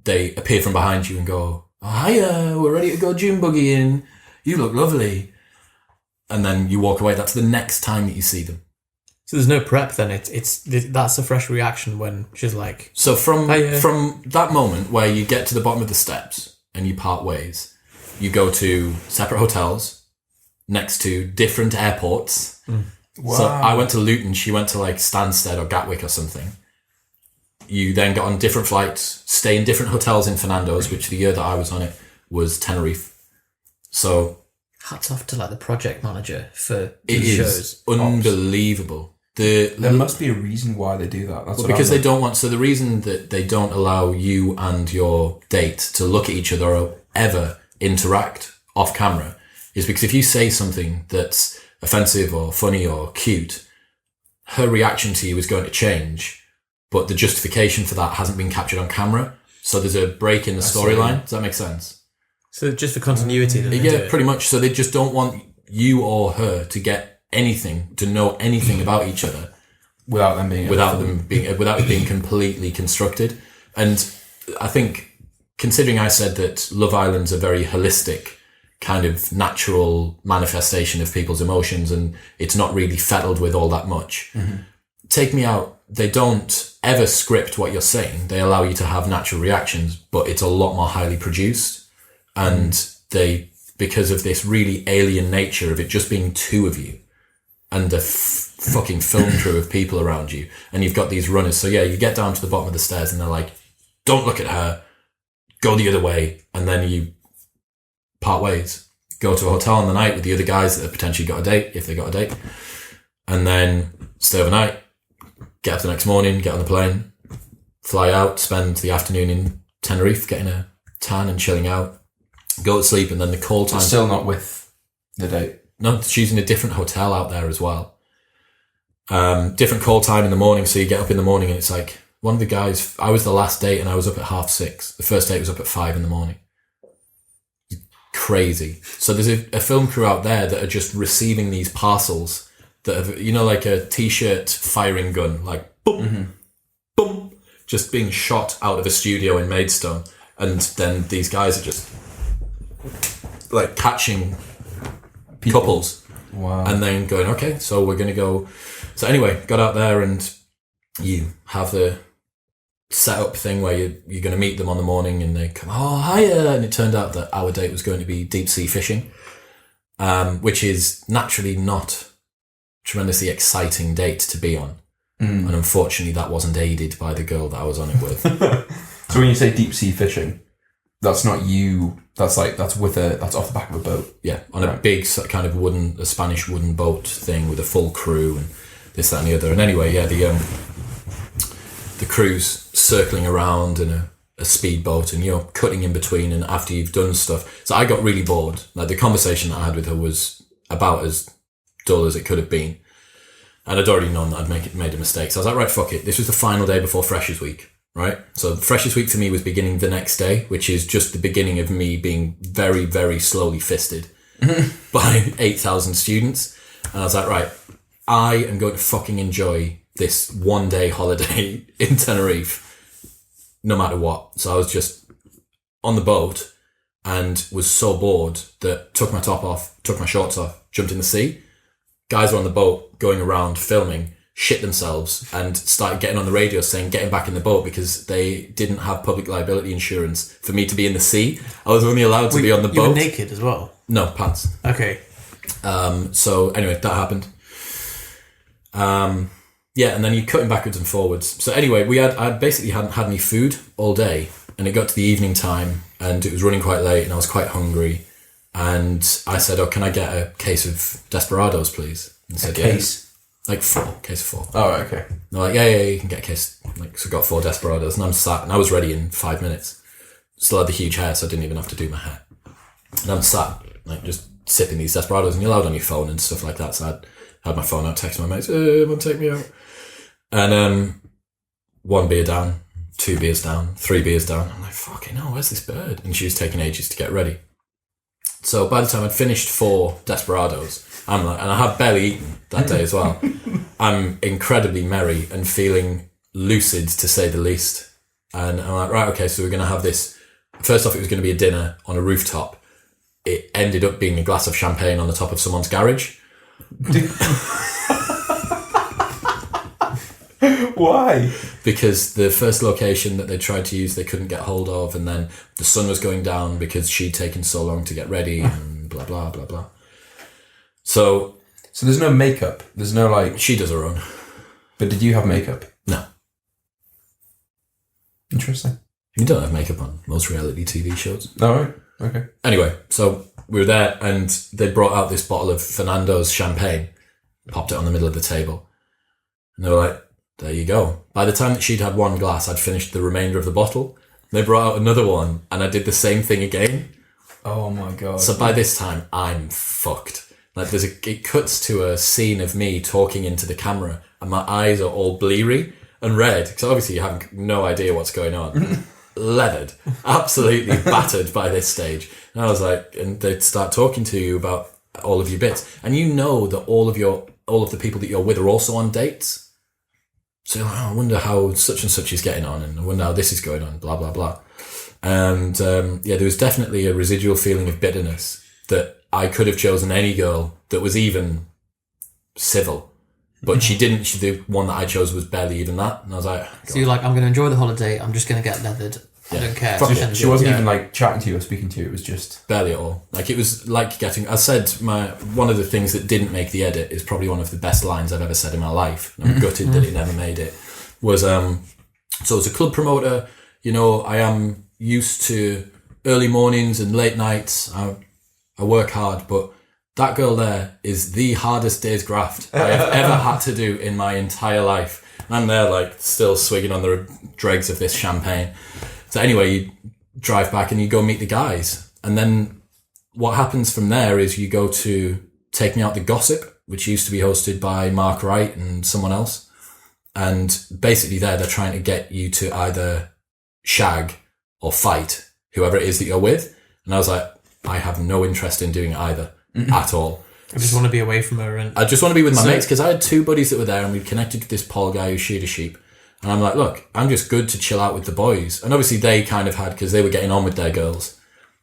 they appear from behind you and go, oh, hiya, we're ready to go June bugging. You look lovely. And then you walk away. That's the next time that you see them. So there's no prep then. That's a fresh reaction when she's like. So from that moment where you get to the bottom of the steps and you part ways, you go to separate hotels next to different airports. Wow. So I went to Luton. She went to like Stansted or Gatwick or something. You then got on different flights, stay in different hotels in Fernando's, which the year that I was on it was Tenerife. So hats off to like the project manager for it these is shows. Unbelievable. There must be a reason why they do that. That's because they don't want. So the reason that they don't allow you and your date to look at each other or ever interact off camera is because if you say something that's offensive or funny or cute, her reaction to you is going to change, but the justification for that hasn't been captured on camera. So there's a break in the storyline. Does that make sense? So just for continuity, then yeah, pretty much. So they just don't want you or her to get anything, to know anything about each other without it being completely constructed. And I think, considering I said that Love Island's a very holistic kind of natural manifestation of people's emotions and it's not really fettled with all that much. Take Me Out, they don't ever script what you're saying. They allow you to have natural reactions, but it's a lot more highly produced. And they, because of this really alien nature of it just being 2 of you and a fucking film crew of people around you, and you've got these runners. So yeah, you get down to the bottom of the stairs and they're like, don't look at her, go the other way, and then you part ways. Go to a hotel on the night with the other guys that have potentially got a date, if they got a date, and then stay overnight, get up the next morning, get on the plane, fly out, spend the afternoon in Tenerife getting a tan and chilling out, go to sleep, and then the call time. Still not with the date. No, she's in a different hotel out there as well. Different call time in the morning, so you get up in the morning and it's like, one of the guys, I was the last date and I was up at 6:30. The first date was up at 5 a.m. Crazy. So there's a film crew out there that are just receiving these parcels that have, like a t-shirt firing gun, like boom, boom, just being shot out of a studio in Maidstone. And then these guys are just like catching couples. Wow. And then going, okay, so we're going to go. So anyway, got out there and you have the set-up thing where you're going to meet them on the morning and they come, oh, hiya, and it turned out that our date was going to be deep-sea fishing, which is naturally not tremendously exciting date to be on. And unfortunately, that wasn't aided by the girl that I was on it with. So when you say deep-sea fishing, that's not you, that's off the back of a boat? Yeah, on a big kind of a Spanish wooden boat thing with a full crew and this, that and the other. And anyway, yeah, the crew's circling around in a speedboat and you're cutting in between and after you've done stuff. So I got really bored. Like the conversation that I had with her was about as dull as it could have been. And I'd already known that I'd made a mistake. So I was like, right, fuck it. This was the final day before Freshers Week, right? So Freshers Week for me was beginning the next day, which is just the beginning of me being very, very slowly fisted by 8,000 students. And I was like, right, I am going to fucking enjoy this 1 day holiday in Tenerife, no matter what. So I was just on the boat and was so bored that took my top off, took my shorts off, jumped in the sea. Guys were on the boat going around filming, shit themselves and started getting on the radio saying getting back in the boat because they didn't have public liability insurance for me to be in the sea. I was only allowed to be on the boat. You were naked as well? No, pants. Okay. So anyway, that happened. Yeah, and then you're cutting backwards and forwards. So anyway, I basically hadn't had any food all day, and it got to the evening time, and it was running quite late, and I was quite hungry, and I said, "Oh, can I get a case of Desperados, please?" And said, case? Yeah. Like case of 4. Oh, okay. They're like, yeah, you can get a case. Like, so I got 4 Desperados, and I'm sat, and I was ready in 5 minutes. Still had the huge hair, so I didn't even have to do my hair. And I'm sat, like, just sipping these Desperados, and you're allowed on your phone and stuff like that. So I had my phone out, texting my mates, "Want to take me out?" And 1 beer down, 2 beers down, 3 beers down. I'm like, fucking hell, where's this bird? And she was taking ages to get ready. So by the time I'd finished 4 Desperados, I'm like, and I had barely eaten that day as well. I'm incredibly merry and feeling lucid, to say the least. And I'm like, right, okay, so we're going to have this. First off, it was going to be a dinner on a rooftop. It ended up being a glass of champagne on the top of someone's garage. Why? Because the first location that they tried to use, they couldn't get hold of, and then the sun was going down because she'd taken so long to get ready, and blah, blah, blah, blah. So there's no makeup? There's no, like... She does her own. But did you have makeup? No. Interesting. You don't have makeup on most reality TV shows. Oh, right. Okay. Anyway, so we were there, and they brought out this bottle of Fernando's champagne, popped it on the middle of the table, and they were like, there you go. By the time that she'd had 1 glass, I'd finished the remainder of the bottle. They brought out another one, and I did the same thing again. Oh my God. So by this time, I'm fucked. Like it cuts to a scene of me talking into the camera, and my eyes are all bleary and red, because obviously you have no idea what's going on. Leathered, absolutely battered by this stage. And I was like, and they'd start talking to you about all of your bits, and you know that all of the people that you're with are also on dates. So you're like, oh, I wonder how such and such is getting on, and I wonder how this is going on, blah, blah, blah. And there was definitely a residual feeling of bitterness that I could have chosen any girl that was even civil. But she didn't. The one that I chose was barely even that. And I was like... So you're like, I'm going to enjoy the holiday, I'm just going to get leathered. I don't care. So she wasn't even like chatting to you or speaking to you, it was just... Barely at all. Like it was like getting... I said one of the things that didn't make the edit is probably one of the best lines I've ever said in my life. And I'm gutted that it never made it. Was, so as a club promoter, you know, I am used to early mornings and late nights. I work hard, but that girl there is the hardest day's graft I have ever had to do in my entire life. And I'm there like still swigging on the dregs of this champagne. So anyway, you drive back and you go meet the guys. And then what happens from there is you go to Take Me Out the Gossip, which used to be hosted by Mark Wright and someone else. And basically they're trying to get you to either shag or fight whoever it is that you're with. And I was like, I have no interest in doing either at all. I just want to be away from her. And I just want to be with my mates, because I had 2 buddies that were there and we'd connected to this Paul guy who sheared a sheep. And I'm like, look, I'm just good to chill out with the boys. And obviously they kind of had, because they were getting on with their girls,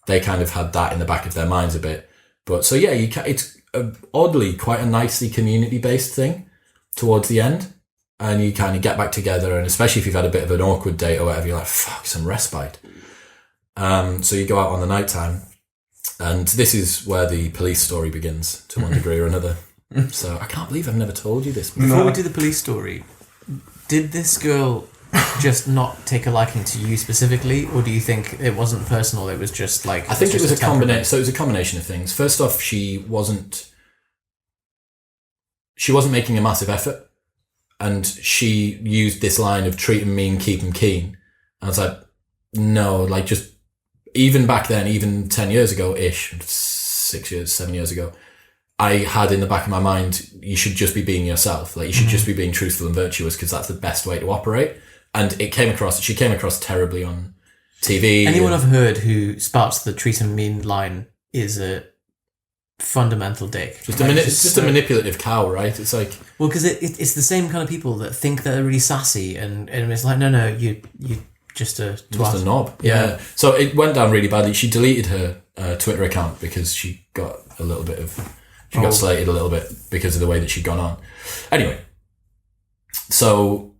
they kind of had that in the back of their minds a bit. But so yeah, it's oddly quite a nicely community-based thing towards the end. and you kind of get back together, and especially if you've had a bit of an awkward date or whatever, you're like, fuck, some respite. So you go out on the night time, and this is where the police story begins to one degree or another. So I can't believe I've never told you this before. Before we do the police story, did this girl just not take a liking to you specifically, or do you think it wasn't personal, it was just like... I think it was a combination. So it was a combination of things. First off, she wasn't making a massive effort, and she used this line of treat 'em mean, keep 'em keen. And I was like, no, like, just even back then, even 10 years ago ish, 7 years ago, I had in the back of my mind, you should just be being yourself. Like, you should just be being truthful and virtuous, because that's the best way to operate. And she came across terribly on TV. Anyone I've heard who spouts the treat 'em mean line is a fundamental dick. It's just a manipulative cow, right? It's like... Well, because it's the same kind of people that think they're really sassy, and it's like, no, you just a twat. Just a knob. Yeah. So it went down really badly. She deleted her Twitter account because she got a little bit of... She got slated a little bit because of the way that she'd gone on. Anyway, so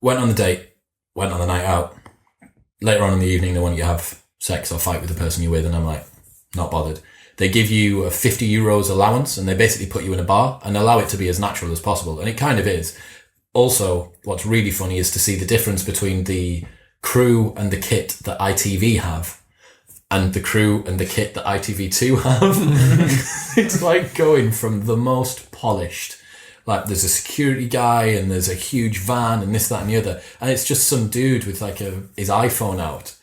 went on the date, went on the night out. Later on in the evening, they want you to have sex or fight with the person you're with, and I'm like, not bothered. They give you a €50 allowance, and they basically put you in a bar and allow it to be as natural as possible. And it kind of is. Also, what's really funny is to see the difference between the crew and the kit that ITV have and the crew and the kit that ITV2 have. It's like going from the most polished, like there's a security guy and there's a huge van and this, that and the other, and it's just some dude with like his iPhone out,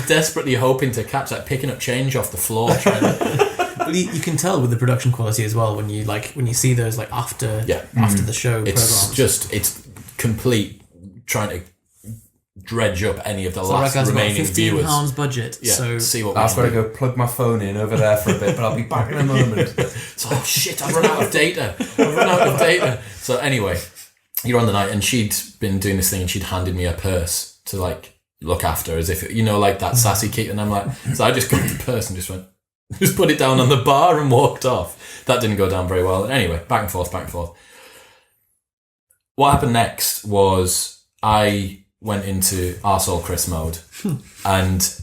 desperately hoping to catch that, picking up change off the floor, trying to... Well, you can tell with the production quality as well when you see those like after the show programs. It's complete trying to dredge up any of the last remaining viewers. £15 budget. Yeah, so see what I've got to go plug my phone in over there for a bit, but I'll be back in a moment. So, oh shit, I've run out of data. So anyway, you're on the night, and she'd been doing this thing, and she'd handed me a purse to like look after, as if, like that sassy kid. And I'm like, so I just got the purse and just put it down on the bar and walked off. That didn't go down very well. Anyway, back and forth. What happened next was I went into arsehole Chris mode, and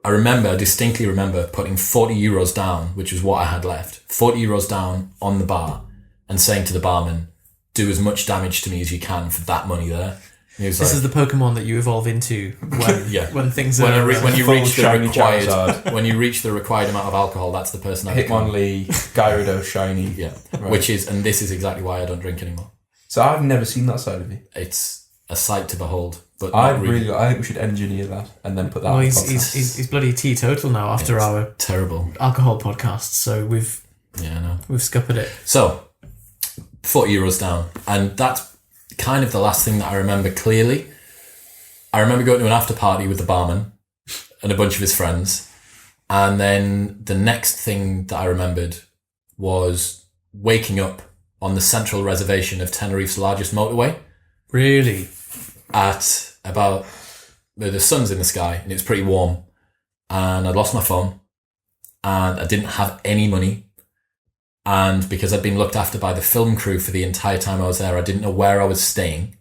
I distinctly remember putting €40 down, which was what I had left, €40 down on the bar, and saying to the barman, do as much damage to me as you can for that money there. This is the Pokemon that you evolve into when things are... When you reach the required amount of alcohol, that's the person I become. Hitmonlee, Gyarados, Shiny. Yeah, right. And this is exactly why I don't drink anymore. So I've never seen that side of you. It's a sight to behold. But I think we should engineer that and then put that on the podcast. He's bloody teetotal now after our terrible alcohol podcast, so we've scuppered it. So, €40 down, and that's kind of the last thing that I remember clearly. I remember going to an after party with the barman and a bunch of his friends, and then the next thing that I remembered was waking up on the central reservation of Tenerife's largest motorway. Really? At about... The sun's in the sky and it's pretty warm, and I'd lost my phone and I didn't have any money, and because I'd been looked after by the film crew for the entire time I was there, I didn't know where I was staying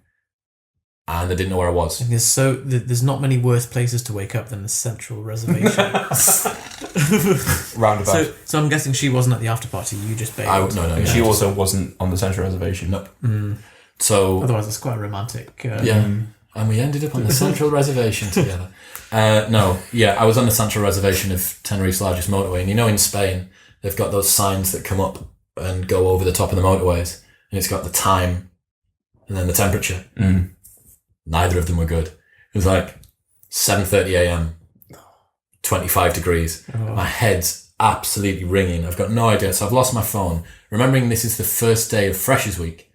and I didn't know where I was. And there's not many worse places to wake up than the central reservation. Roundabout. So I'm guessing she wasn't at the after party, you just bailed. No. She also wasn't on the central reservation. Nope. So otherwise it's quite romantic. And we ended up on the central reservation together. I was on the central reservation of Tenerife's largest motorway, and in Spain they've got those signs that come up and go over the top of the motorways, and it's got the time and then the temperature. Neither of them were good. It was like 7:30 a.m, 25 degrees. My head's absolutely ringing. I've got no idea. So I've lost my phone, remembering this is the first day of Freshers Week,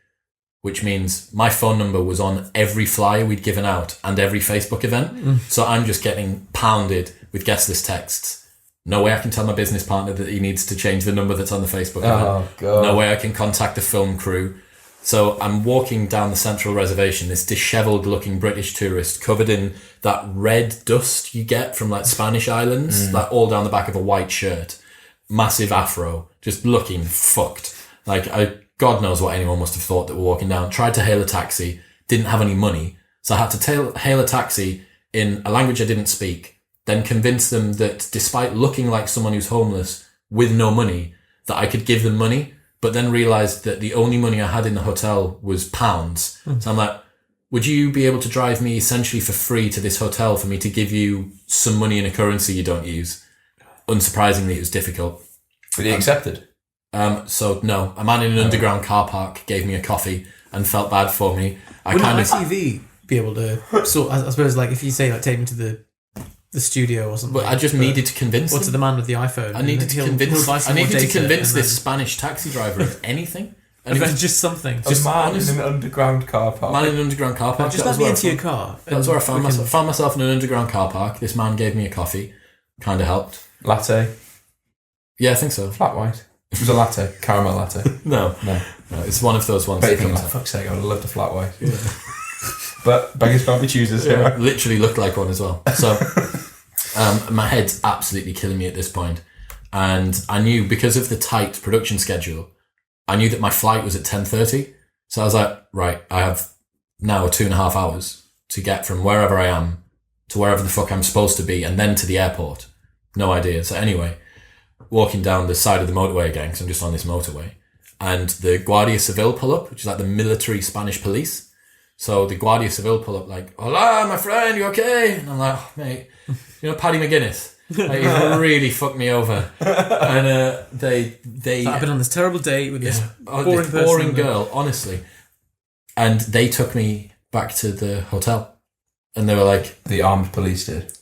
which means my phone number was on every flyer we'd given out and every Facebook event. So I'm just getting pounded with guest list texts. No way I can tell my business partner that he needs to change the number that's on the Facebook event. God. No way I can contact the film crew. So I'm walking down the central reservation, this dishevelled looking British tourist covered in that red dust you get from like Spanish islands, like all down the back of a white shirt, massive afro, just looking fucked. Like God knows what anyone must have thought that were walking down. Tried to hail a taxi, didn't have any money, so I had to hail a taxi in a language I didn't speak, then convince them that despite looking like someone who's homeless with no money, that I could give them money, but then realised that the only money I had in the hotel was pounds. So I'm like, would you be able to drive me essentially for free to this hotel for me to give you some money in a currency you don't use? Unsurprisingly, it was difficult. But he accepted. So no, a man in an underground car park gave me a coffee and felt bad for me. Wouldn't ITV be able to sort? I suppose, like if you say like take me to the studio or something. But I just needed to convince or him. to the man with the iPhone. I needed to convince this Spanish taxi driver of anything. And it was just something. Just man in an underground car park. Man in an underground car park. Just let me into your car. That's where I found myself in an underground car park. This man gave me a coffee. Kind of helped. Latte. Yeah, I think so. Flat white. It was a latte. Caramel latte. No. It's one of those ones. But you think, fuck's sake, I would have loved a flat white. Yeah. But beggars can't be choosers. Yeah. Literally looked like one as well. So my head's absolutely killing me at this point. And I knew, because of the tight production schedule, I knew that my flight was at 10:30. So I was like, right, I have now 2.5 hours to get from wherever I am to wherever the fuck I'm supposed to be and then to the airport. No idea. So anyway, walking down the side of the motorway again, because I'm just on this motorway, and the Guardia Civil pull up, which is like the military Spanish police. So the Guardia Civil pull up like, hola, my friend, you okay? And I'm like, oh, mate, Paddy McGuinness. Like, he really fucked me over. And I've been on this terrible date with this boring girl, honestly. And they took me back to the hotel. And they were like... The armed police did?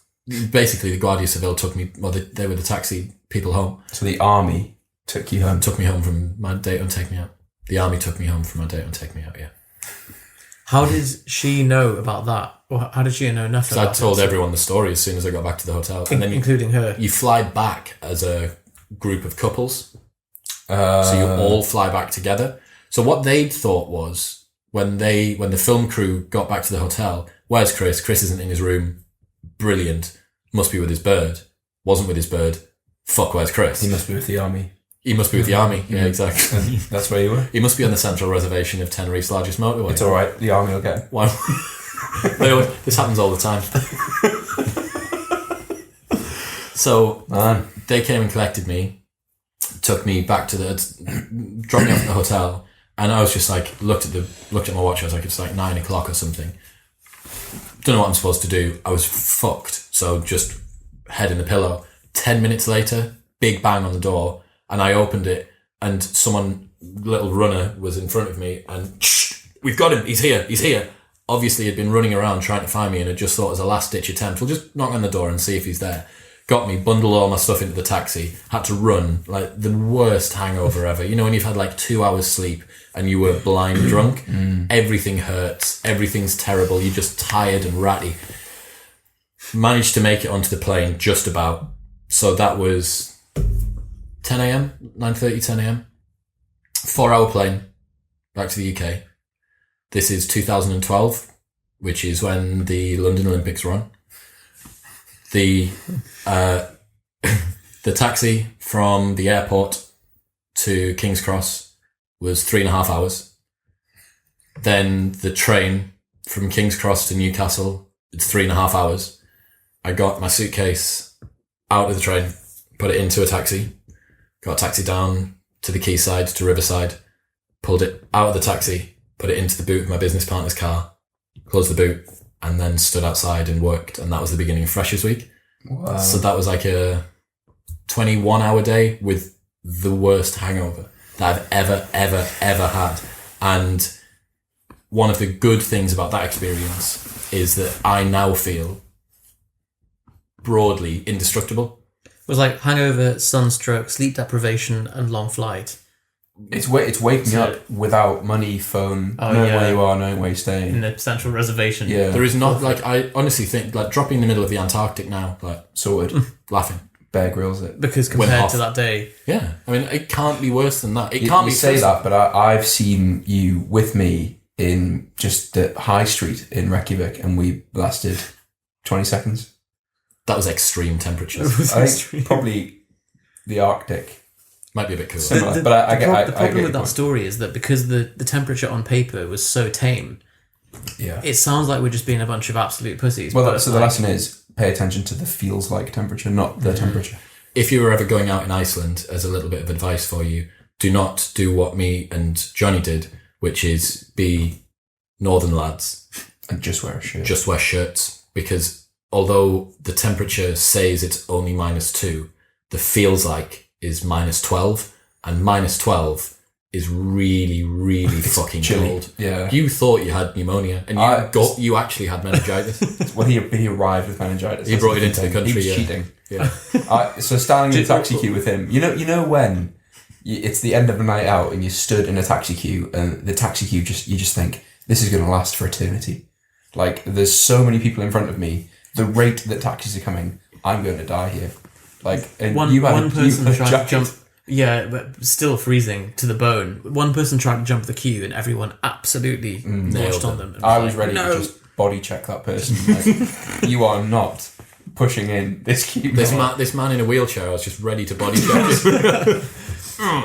Basically, the Guardia Civil took me... Well, they were the taxi people home. So the army took you home? Took me home from my date on Take Me Out. The army took me home from my date on Take Me Out, yeah. How did she know about that? Or how did she know nothing about it? I told everyone the story as soon as I got back to the hotel. And then including her. You fly back as a group of couples. So you all fly back together. So what they'd thought was, when the film crew got back to the hotel, where's Chris? Chris isn't in his room. Brilliant. Must be with his bird. Wasn't with his bird. Fuck, where's Chris? He must be with the army. He must be with the army. Yeah, exactly. And that's where you were? He must be on the central reservation of Tenerife's largest motorway. It's alright, the army will get him. Why? This happens all the time. So they came and collected me, took me back to dropped me off at the hotel, and I was just like, looked at my watch. I was like, it's like 9 o'clock or something. Don't know what I'm supposed to do. I was fucked. So just head in the pillow. 10 minutes later, big bang on the door, and I opened it, and little runner was in front of me, and we've got him. He's here. Obviously, he'd been running around trying to find me, and had just thought as a last-ditch attempt, we'll just knock on the door and see if he's there. Got me, bundled all my stuff into the taxi, had to run, like the worst hangover ever. You know, when you've had like 2 hours sleep and you were blind drunk, everything hurts, everything's terrible, you're just tired and ratty. Managed to make it onto the plane just about. So that was 10 a.m, 9:30, 10 a.m. 4-hour plane back to the UK. This is 2012, which is when the London Olympics were on. The taxi from the airport to King's Cross was 3.5 hours. Then the train from King's Cross to Newcastle, it's 3.5 hours. I got my suitcase out of the train, put it into a taxi, got a taxi down to the quayside, to Riverside, pulled it out of the taxi, put it into the boot of my business partner's car, closed the boot, and then stood outside and worked. And that was the beginning of Freshers Week. Wow. So that was like a 21-hour day with the worst hangover that I've ever had. And one of the good things about that experience is that I now feel broadly indestructible. It was like hangover, sunstroke, sleep deprivation, and long flight. It's waking up without money, phone, knowing where you are, knowing where you're staying. In the central reservation. Yeah. There is not, like, I honestly think, like, dropping in the middle of the Antarctic now, like, sorted. laughing. Bear Grylls it. Because compared to that day. Yeah. I mean, it can't be worse than that. You say that, but I've seen you with me in just the high street in Reykjavik, and we lasted 20 seconds. That was extreme temperatures. I think probably the Arctic. Might be a bit cooler. Similar, The but I get problem with your that story is that because the temperature on paper was so tame, yeah. it sounds like we're just being a bunch of absolute pussies. Well, but so the lesson is pay attention to the feels like temperature, not the temperature. If you were ever going out in Iceland, as a little bit of advice for you, do not do what me and Johnny did, which is be northern lads. And just wear a shirt. Just wear shirts, because although the temperature says it's only -2, the feels like is -12, and -12 is really, really fucking chilly. cold. Yeah. You thought you had pneumonia, and you actually had meningitis. Well, he arrived with meningitis. He brought it into the country. He was yeah. cheating. Yeah. So standing in a taxi queue with him, you know when it's the end of a night out and you stood in a taxi queue, and the taxi queue you just think this is going to last for eternity. Like, there's so many people in front of me. The rate that taxis are coming, I'm going to die here. Like, and one person tried to jacket. jump. Yeah, but still freezing to the bone. One person tried to jump the queue, and everyone absolutely marched on them. I was ready to just body check that person. Like, you are not pushing in this queue. This man in a wheelchair, I was just ready to body check.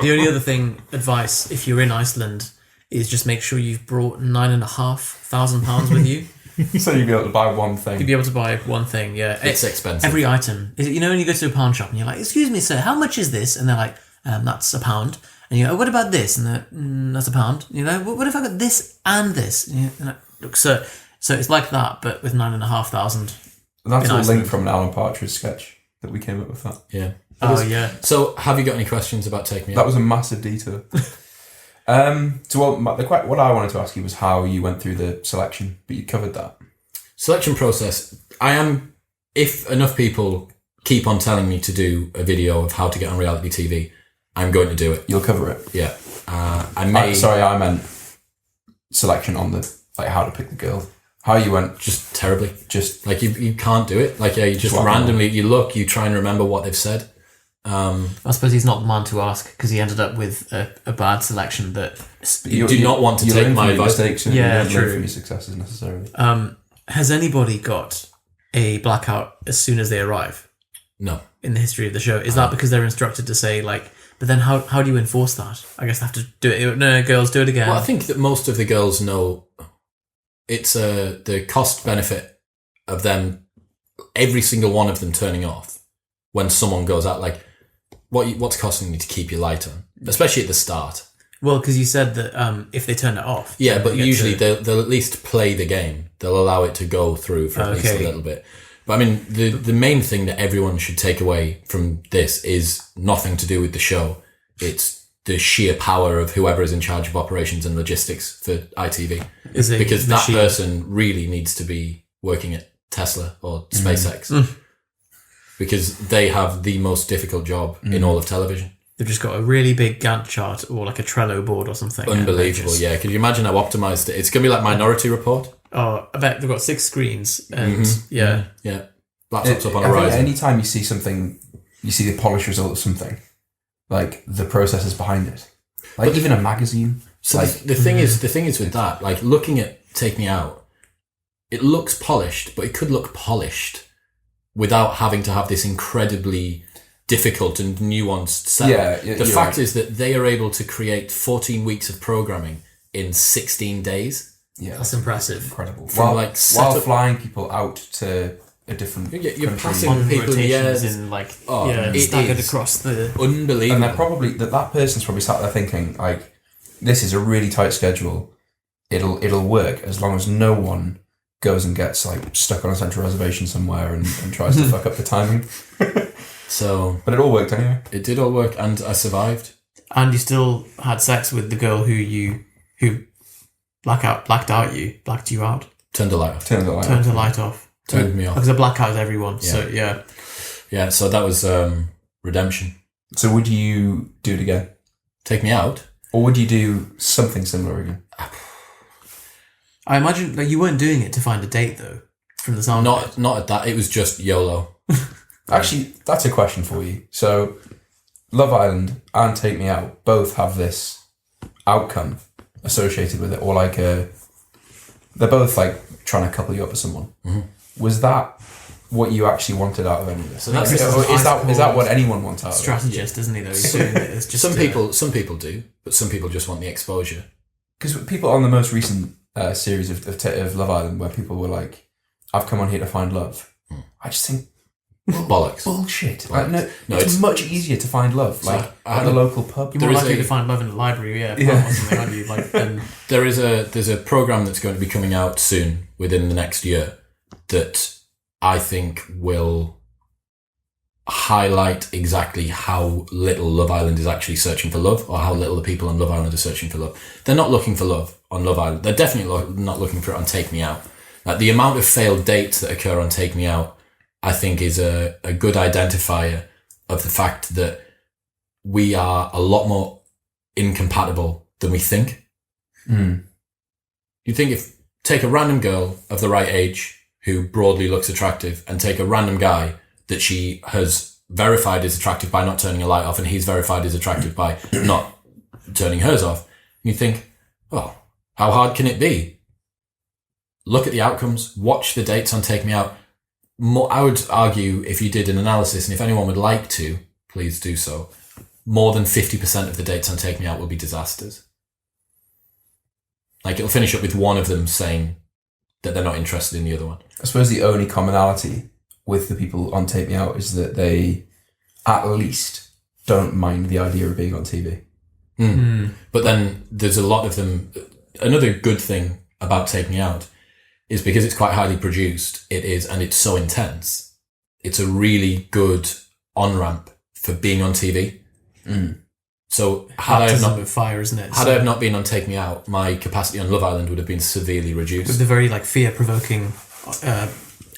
The only other advice, if you're in Iceland, is just make sure you've brought £9,500 with you. So you'd be able to buy one thing. You'd be able to buy one thing, yeah. It's expensive. Every item. You know when you go to a pawn shop and you're like, excuse me, sir, how much is this? And they're like, that's £1. And you go, oh, what about this? And they're, that's £1. You know, what if I got this and this? And you're like, look, so it's like that, but with 9,500. That's all Iceland. linked from an Alan Partridge sketch that we came up with that. Yeah. Yeah. So, have you got any questions about Take Me Out? That was a massive detour. So what I wanted to ask you was how you went through the selection, but you covered that. Selection process. If enough people keep on telling me to do a video of how to get on reality TV, I'm going to do it. You'll cover it. Yeah. I meant selection on the, like, how to pick the girl. How you went. Just terribly. Just like you can't do it. Like, yeah, you just randomly, you look, you try and remember what they've said. I suppose he's not the man to ask, because he ended up with a bad selection that you do not want to take my advice. Mistakes, yeah, you don't true. learn from your successes necessarily. Has anybody got a blackout as soon as they arrive? No. In the history of the show, is that because they're instructed to say, like, but then how do you enforce that? I guess they have to do it. No, girls, do it again. Well, I think that most of the girls know it's the cost benefit of them, every single one of them turning off when someone goes out. Like, what's costing you to keep your light on, especially at the start? Well, because you said that if they turn it off. Yeah, but usually they'll at least play the game. They'll allow it to go through for at least a little bit. But I mean, the main thing that everyone should take away from this is nothing to do with the show. It's the sheer power of whoever is in charge of operations and logistics for ITV. Because that person really needs to be working at Tesla or SpaceX. Because they have the most difficult job in all of television. They've just got a really big Gantt chart or like a Trello board or something. Unbelievable, yeah. Could you imagine how optimized it is? It's going to be like Minority Report. Oh, I bet they've got 6 screens and Yeah. Laptops up on a rise. Anytime you see something, you see the polished result of something, like the processes behind it. Like even a magazine. So like, the thing is with that, like looking at Take Me Out, it looks polished, but it could look polished without having to have this incredibly difficult and nuanced setup. The fact is that they are able to create 14 weeks of programming in 16 days. Yeah, that's impressive. Incredible. While flying people out to a different you're country. passing people in the air. In like, it staggered is across the... Unbelievable. And they're probably, that person's probably sat there thinking, like, this is a really tight schedule. It'll work as long as no one goes and gets like stuck on a central reservation somewhere and tries to fuck up the timing. But it all worked anyway. It did all work, and I survived. And you still had sex with the girl who blacked you out. Turned the light off. Turned the light off. Turned me off. Because a blackout is everyone. Yeah. So yeah. Yeah, so that was redemption. So would you do it again? Take Me Out? Or would you do something similar again? I imagine you weren't doing it to find a date though, from the sound. Not at that. It was just YOLO. Actually, that's a question for you. So, Love Island and Take Me Out both have this outcome associated with it, or like they're both like trying to couple you up with someone. Was that what you actually wanted out of any of this. So that's- Is that what anyone wants out of it? Strategist, isn't he? Though he's doing it. It's just Some people do, but some people just want the exposure. Because people on the most recent series of Love Island, where people were like, "I've come on here to find love," I just think Bollocks. bullshit. Like, No, it's much easier to find love, like at the local pub. You're more likely to find love in the library, or something, aren't you? Like, There's a program that's going to be coming out soon within the next year that I think will highlight exactly how little Love Island is actually searching for love, or how little the people on Love Island are searching for love. They're not looking for love on Love Island. They're definitely not looking for it on Take Me Out. Like, the amount of failed dates that occur on Take Me Out, I think, is a good identifier of the fact that we are a lot more incompatible than we think. You think take a random girl of the right age who broadly looks attractive, and take a random guy that she has verified is attractive by not turning a light off, and he's verified is attractive by not turning hers off. And you think, oh, how hard can it be? Look at the outcomes. Watch the dates on Take Me Out. I would argue, if you did an analysis, and if anyone would like to, please do so, more than 50% of the dates on Take Me Out will be disasters. Like, it'll finish up with one of them saying that they're not interested in the other one. I suppose the only commonality with the people on Take Me Out is that they at least don't mind the idea of being on TV. But then there's a lot of them. Another good thing about Take Me Out is because it's quite highly produced, and it's so intense, it's a really good on-ramp for being on TV. So had I have not been on Take Me Out, my capacity on Love Island would have been severely reduced. With the very fear-provoking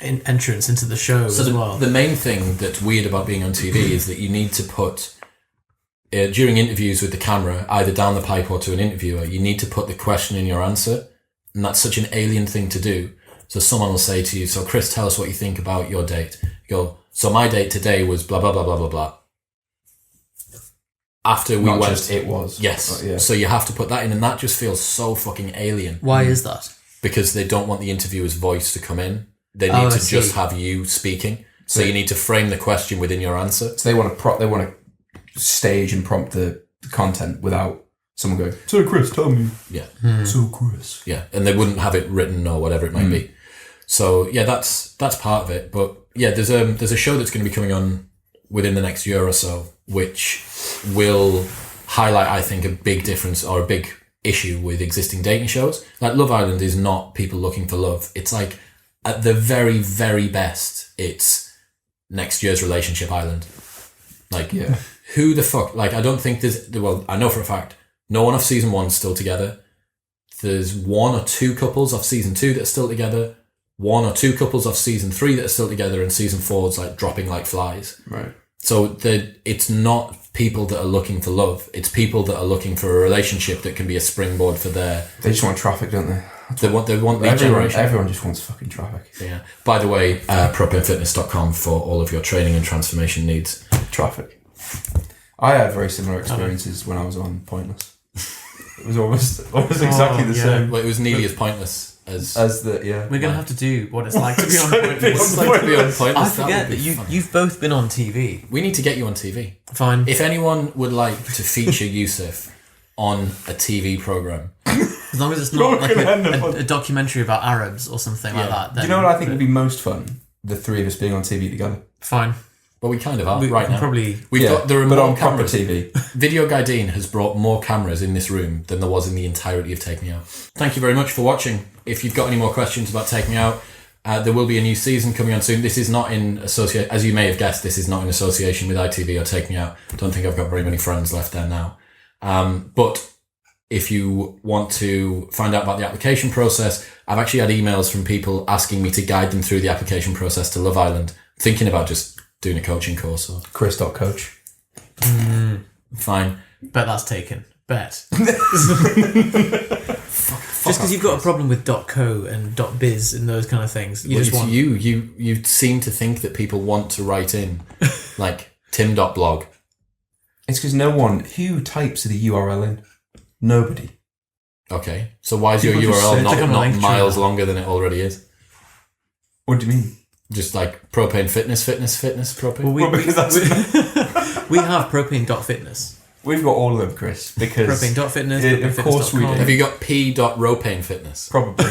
entrance into the show as well. The main thing that's weird about being on TV is that you need to put, during interviews with the camera, either down the pipe or to an interviewer, you need to put the question in your answer. And that's such an alien thing to do. So someone will say to you, so Chris, tell us what you think about your date. You go, so my date today was blah, blah, blah, blah, blah, blah. After we Not went... just it was. Yes. Yeah. So you have to put that in, and that just feels so fucking alien. Why is that? Because they don't want the interviewer's voice to come in. They need to just have you speaking. So you need to frame the question within your answer. So they want to stage and prompt the content without someone going, so Chris, tell me. Yeah. So Chris. Yeah. And they wouldn't have it written or whatever it might be. So yeah, that's part of it. But yeah, there's a show that's going to be coming on within the next year or so, which will highlight, I think, a big difference or a big issue with existing dating shows. Like, Love Island is not people looking for love. It's like, at the very, very best, it's next year's Relationship Island. Like, who the fuck? Like, I don't think I know for a fact, no one off season 1's still together. There's 1 or 2 couples off season 2 that are still together. 1 or 2 couples off season 3 that are still together, and season 4's like dropping like flies. Right. So it's not people that are looking for love. It's people that are looking for a relationship that can be a springboard for their... They just want traffic, don't they? They want lead generation. Everyone just wants fucking traffic. Yeah. By the way, propenfitness.com for all of your training and transformation needs. Traffic. I had very similar experiences when I was on Pointless. It was almost exactly the same. Well, it was nearly as pointless as We're going to have to do what it's like to be on Pointless. I forget that you've both been on TV. We need to get you on TV. Fine. If anyone would like to feature Yusuf on a TV program, as long as it's not like a documentary about Arabs or something like that. Do you know what I think would be most fun? The three of us being on TV together. Fine. Well, we kind of are right now. There are but more on proper cameras. TV. Video Guy Dean has brought more cameras in this room than there was in the entirety of Take Me Out. Thank you very much for watching. If you've got any more questions about Take Me Out, there will be a new season coming on soon. This is not in association, as you may have guessed, this is not in association with ITV or Take Me Out. Don't think I've got very many friends left there now. But if you want to find out about the application process, I've actually had emails from people asking me to guide them through the application process to Love Island. Thinking about just doing a coaching course. Or Chris.coach. Fine. Bet that's taken. Bet. Just because you've got a problem with .co and .biz and those kind of things. You seem to think that people want to write in like tim.blog. It's because who types the URL in? Nobody. Okay. So why is your URL not miles longer than it already is? What do you mean? Just like propane fitness, propane. Well, Propane, we have propane.fitness. We've got all of them, Chris, because Propane.fitness. Of course we do. Have you got p.ropane fitness? Probably.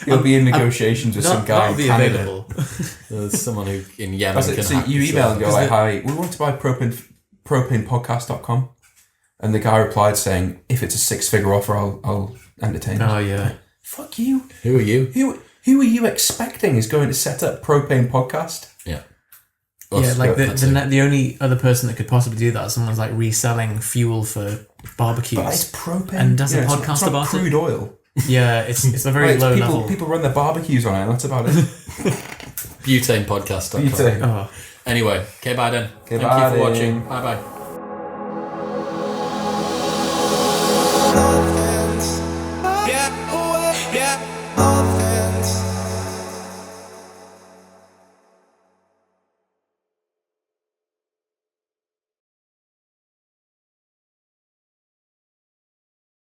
You'll be in negotiations with some guy in Canada. Available. There's someone who in Yemen can So hack you the email and go server. like, "Hi, we want to buy propanepodcast.com," and the guy replied saying, "If it's a 6-figure offer, I'll entertain it." Oh yeah. Fuck you. Who are you? Who are you expecting is going to set up Propane Podcast? Yeah. Yeah, like that's it. the only other person that could possibly do that is someone's like reselling fuel for barbecues. But it's propane. And does a it's podcast not about crude oil. Yeah, it's a very Like, low people, level. People run their barbecues on it, and that's about it. Butane podcast. Butane. Oh. Anyway, okay, bye then. Thank you bye for then. watching. Bye bye.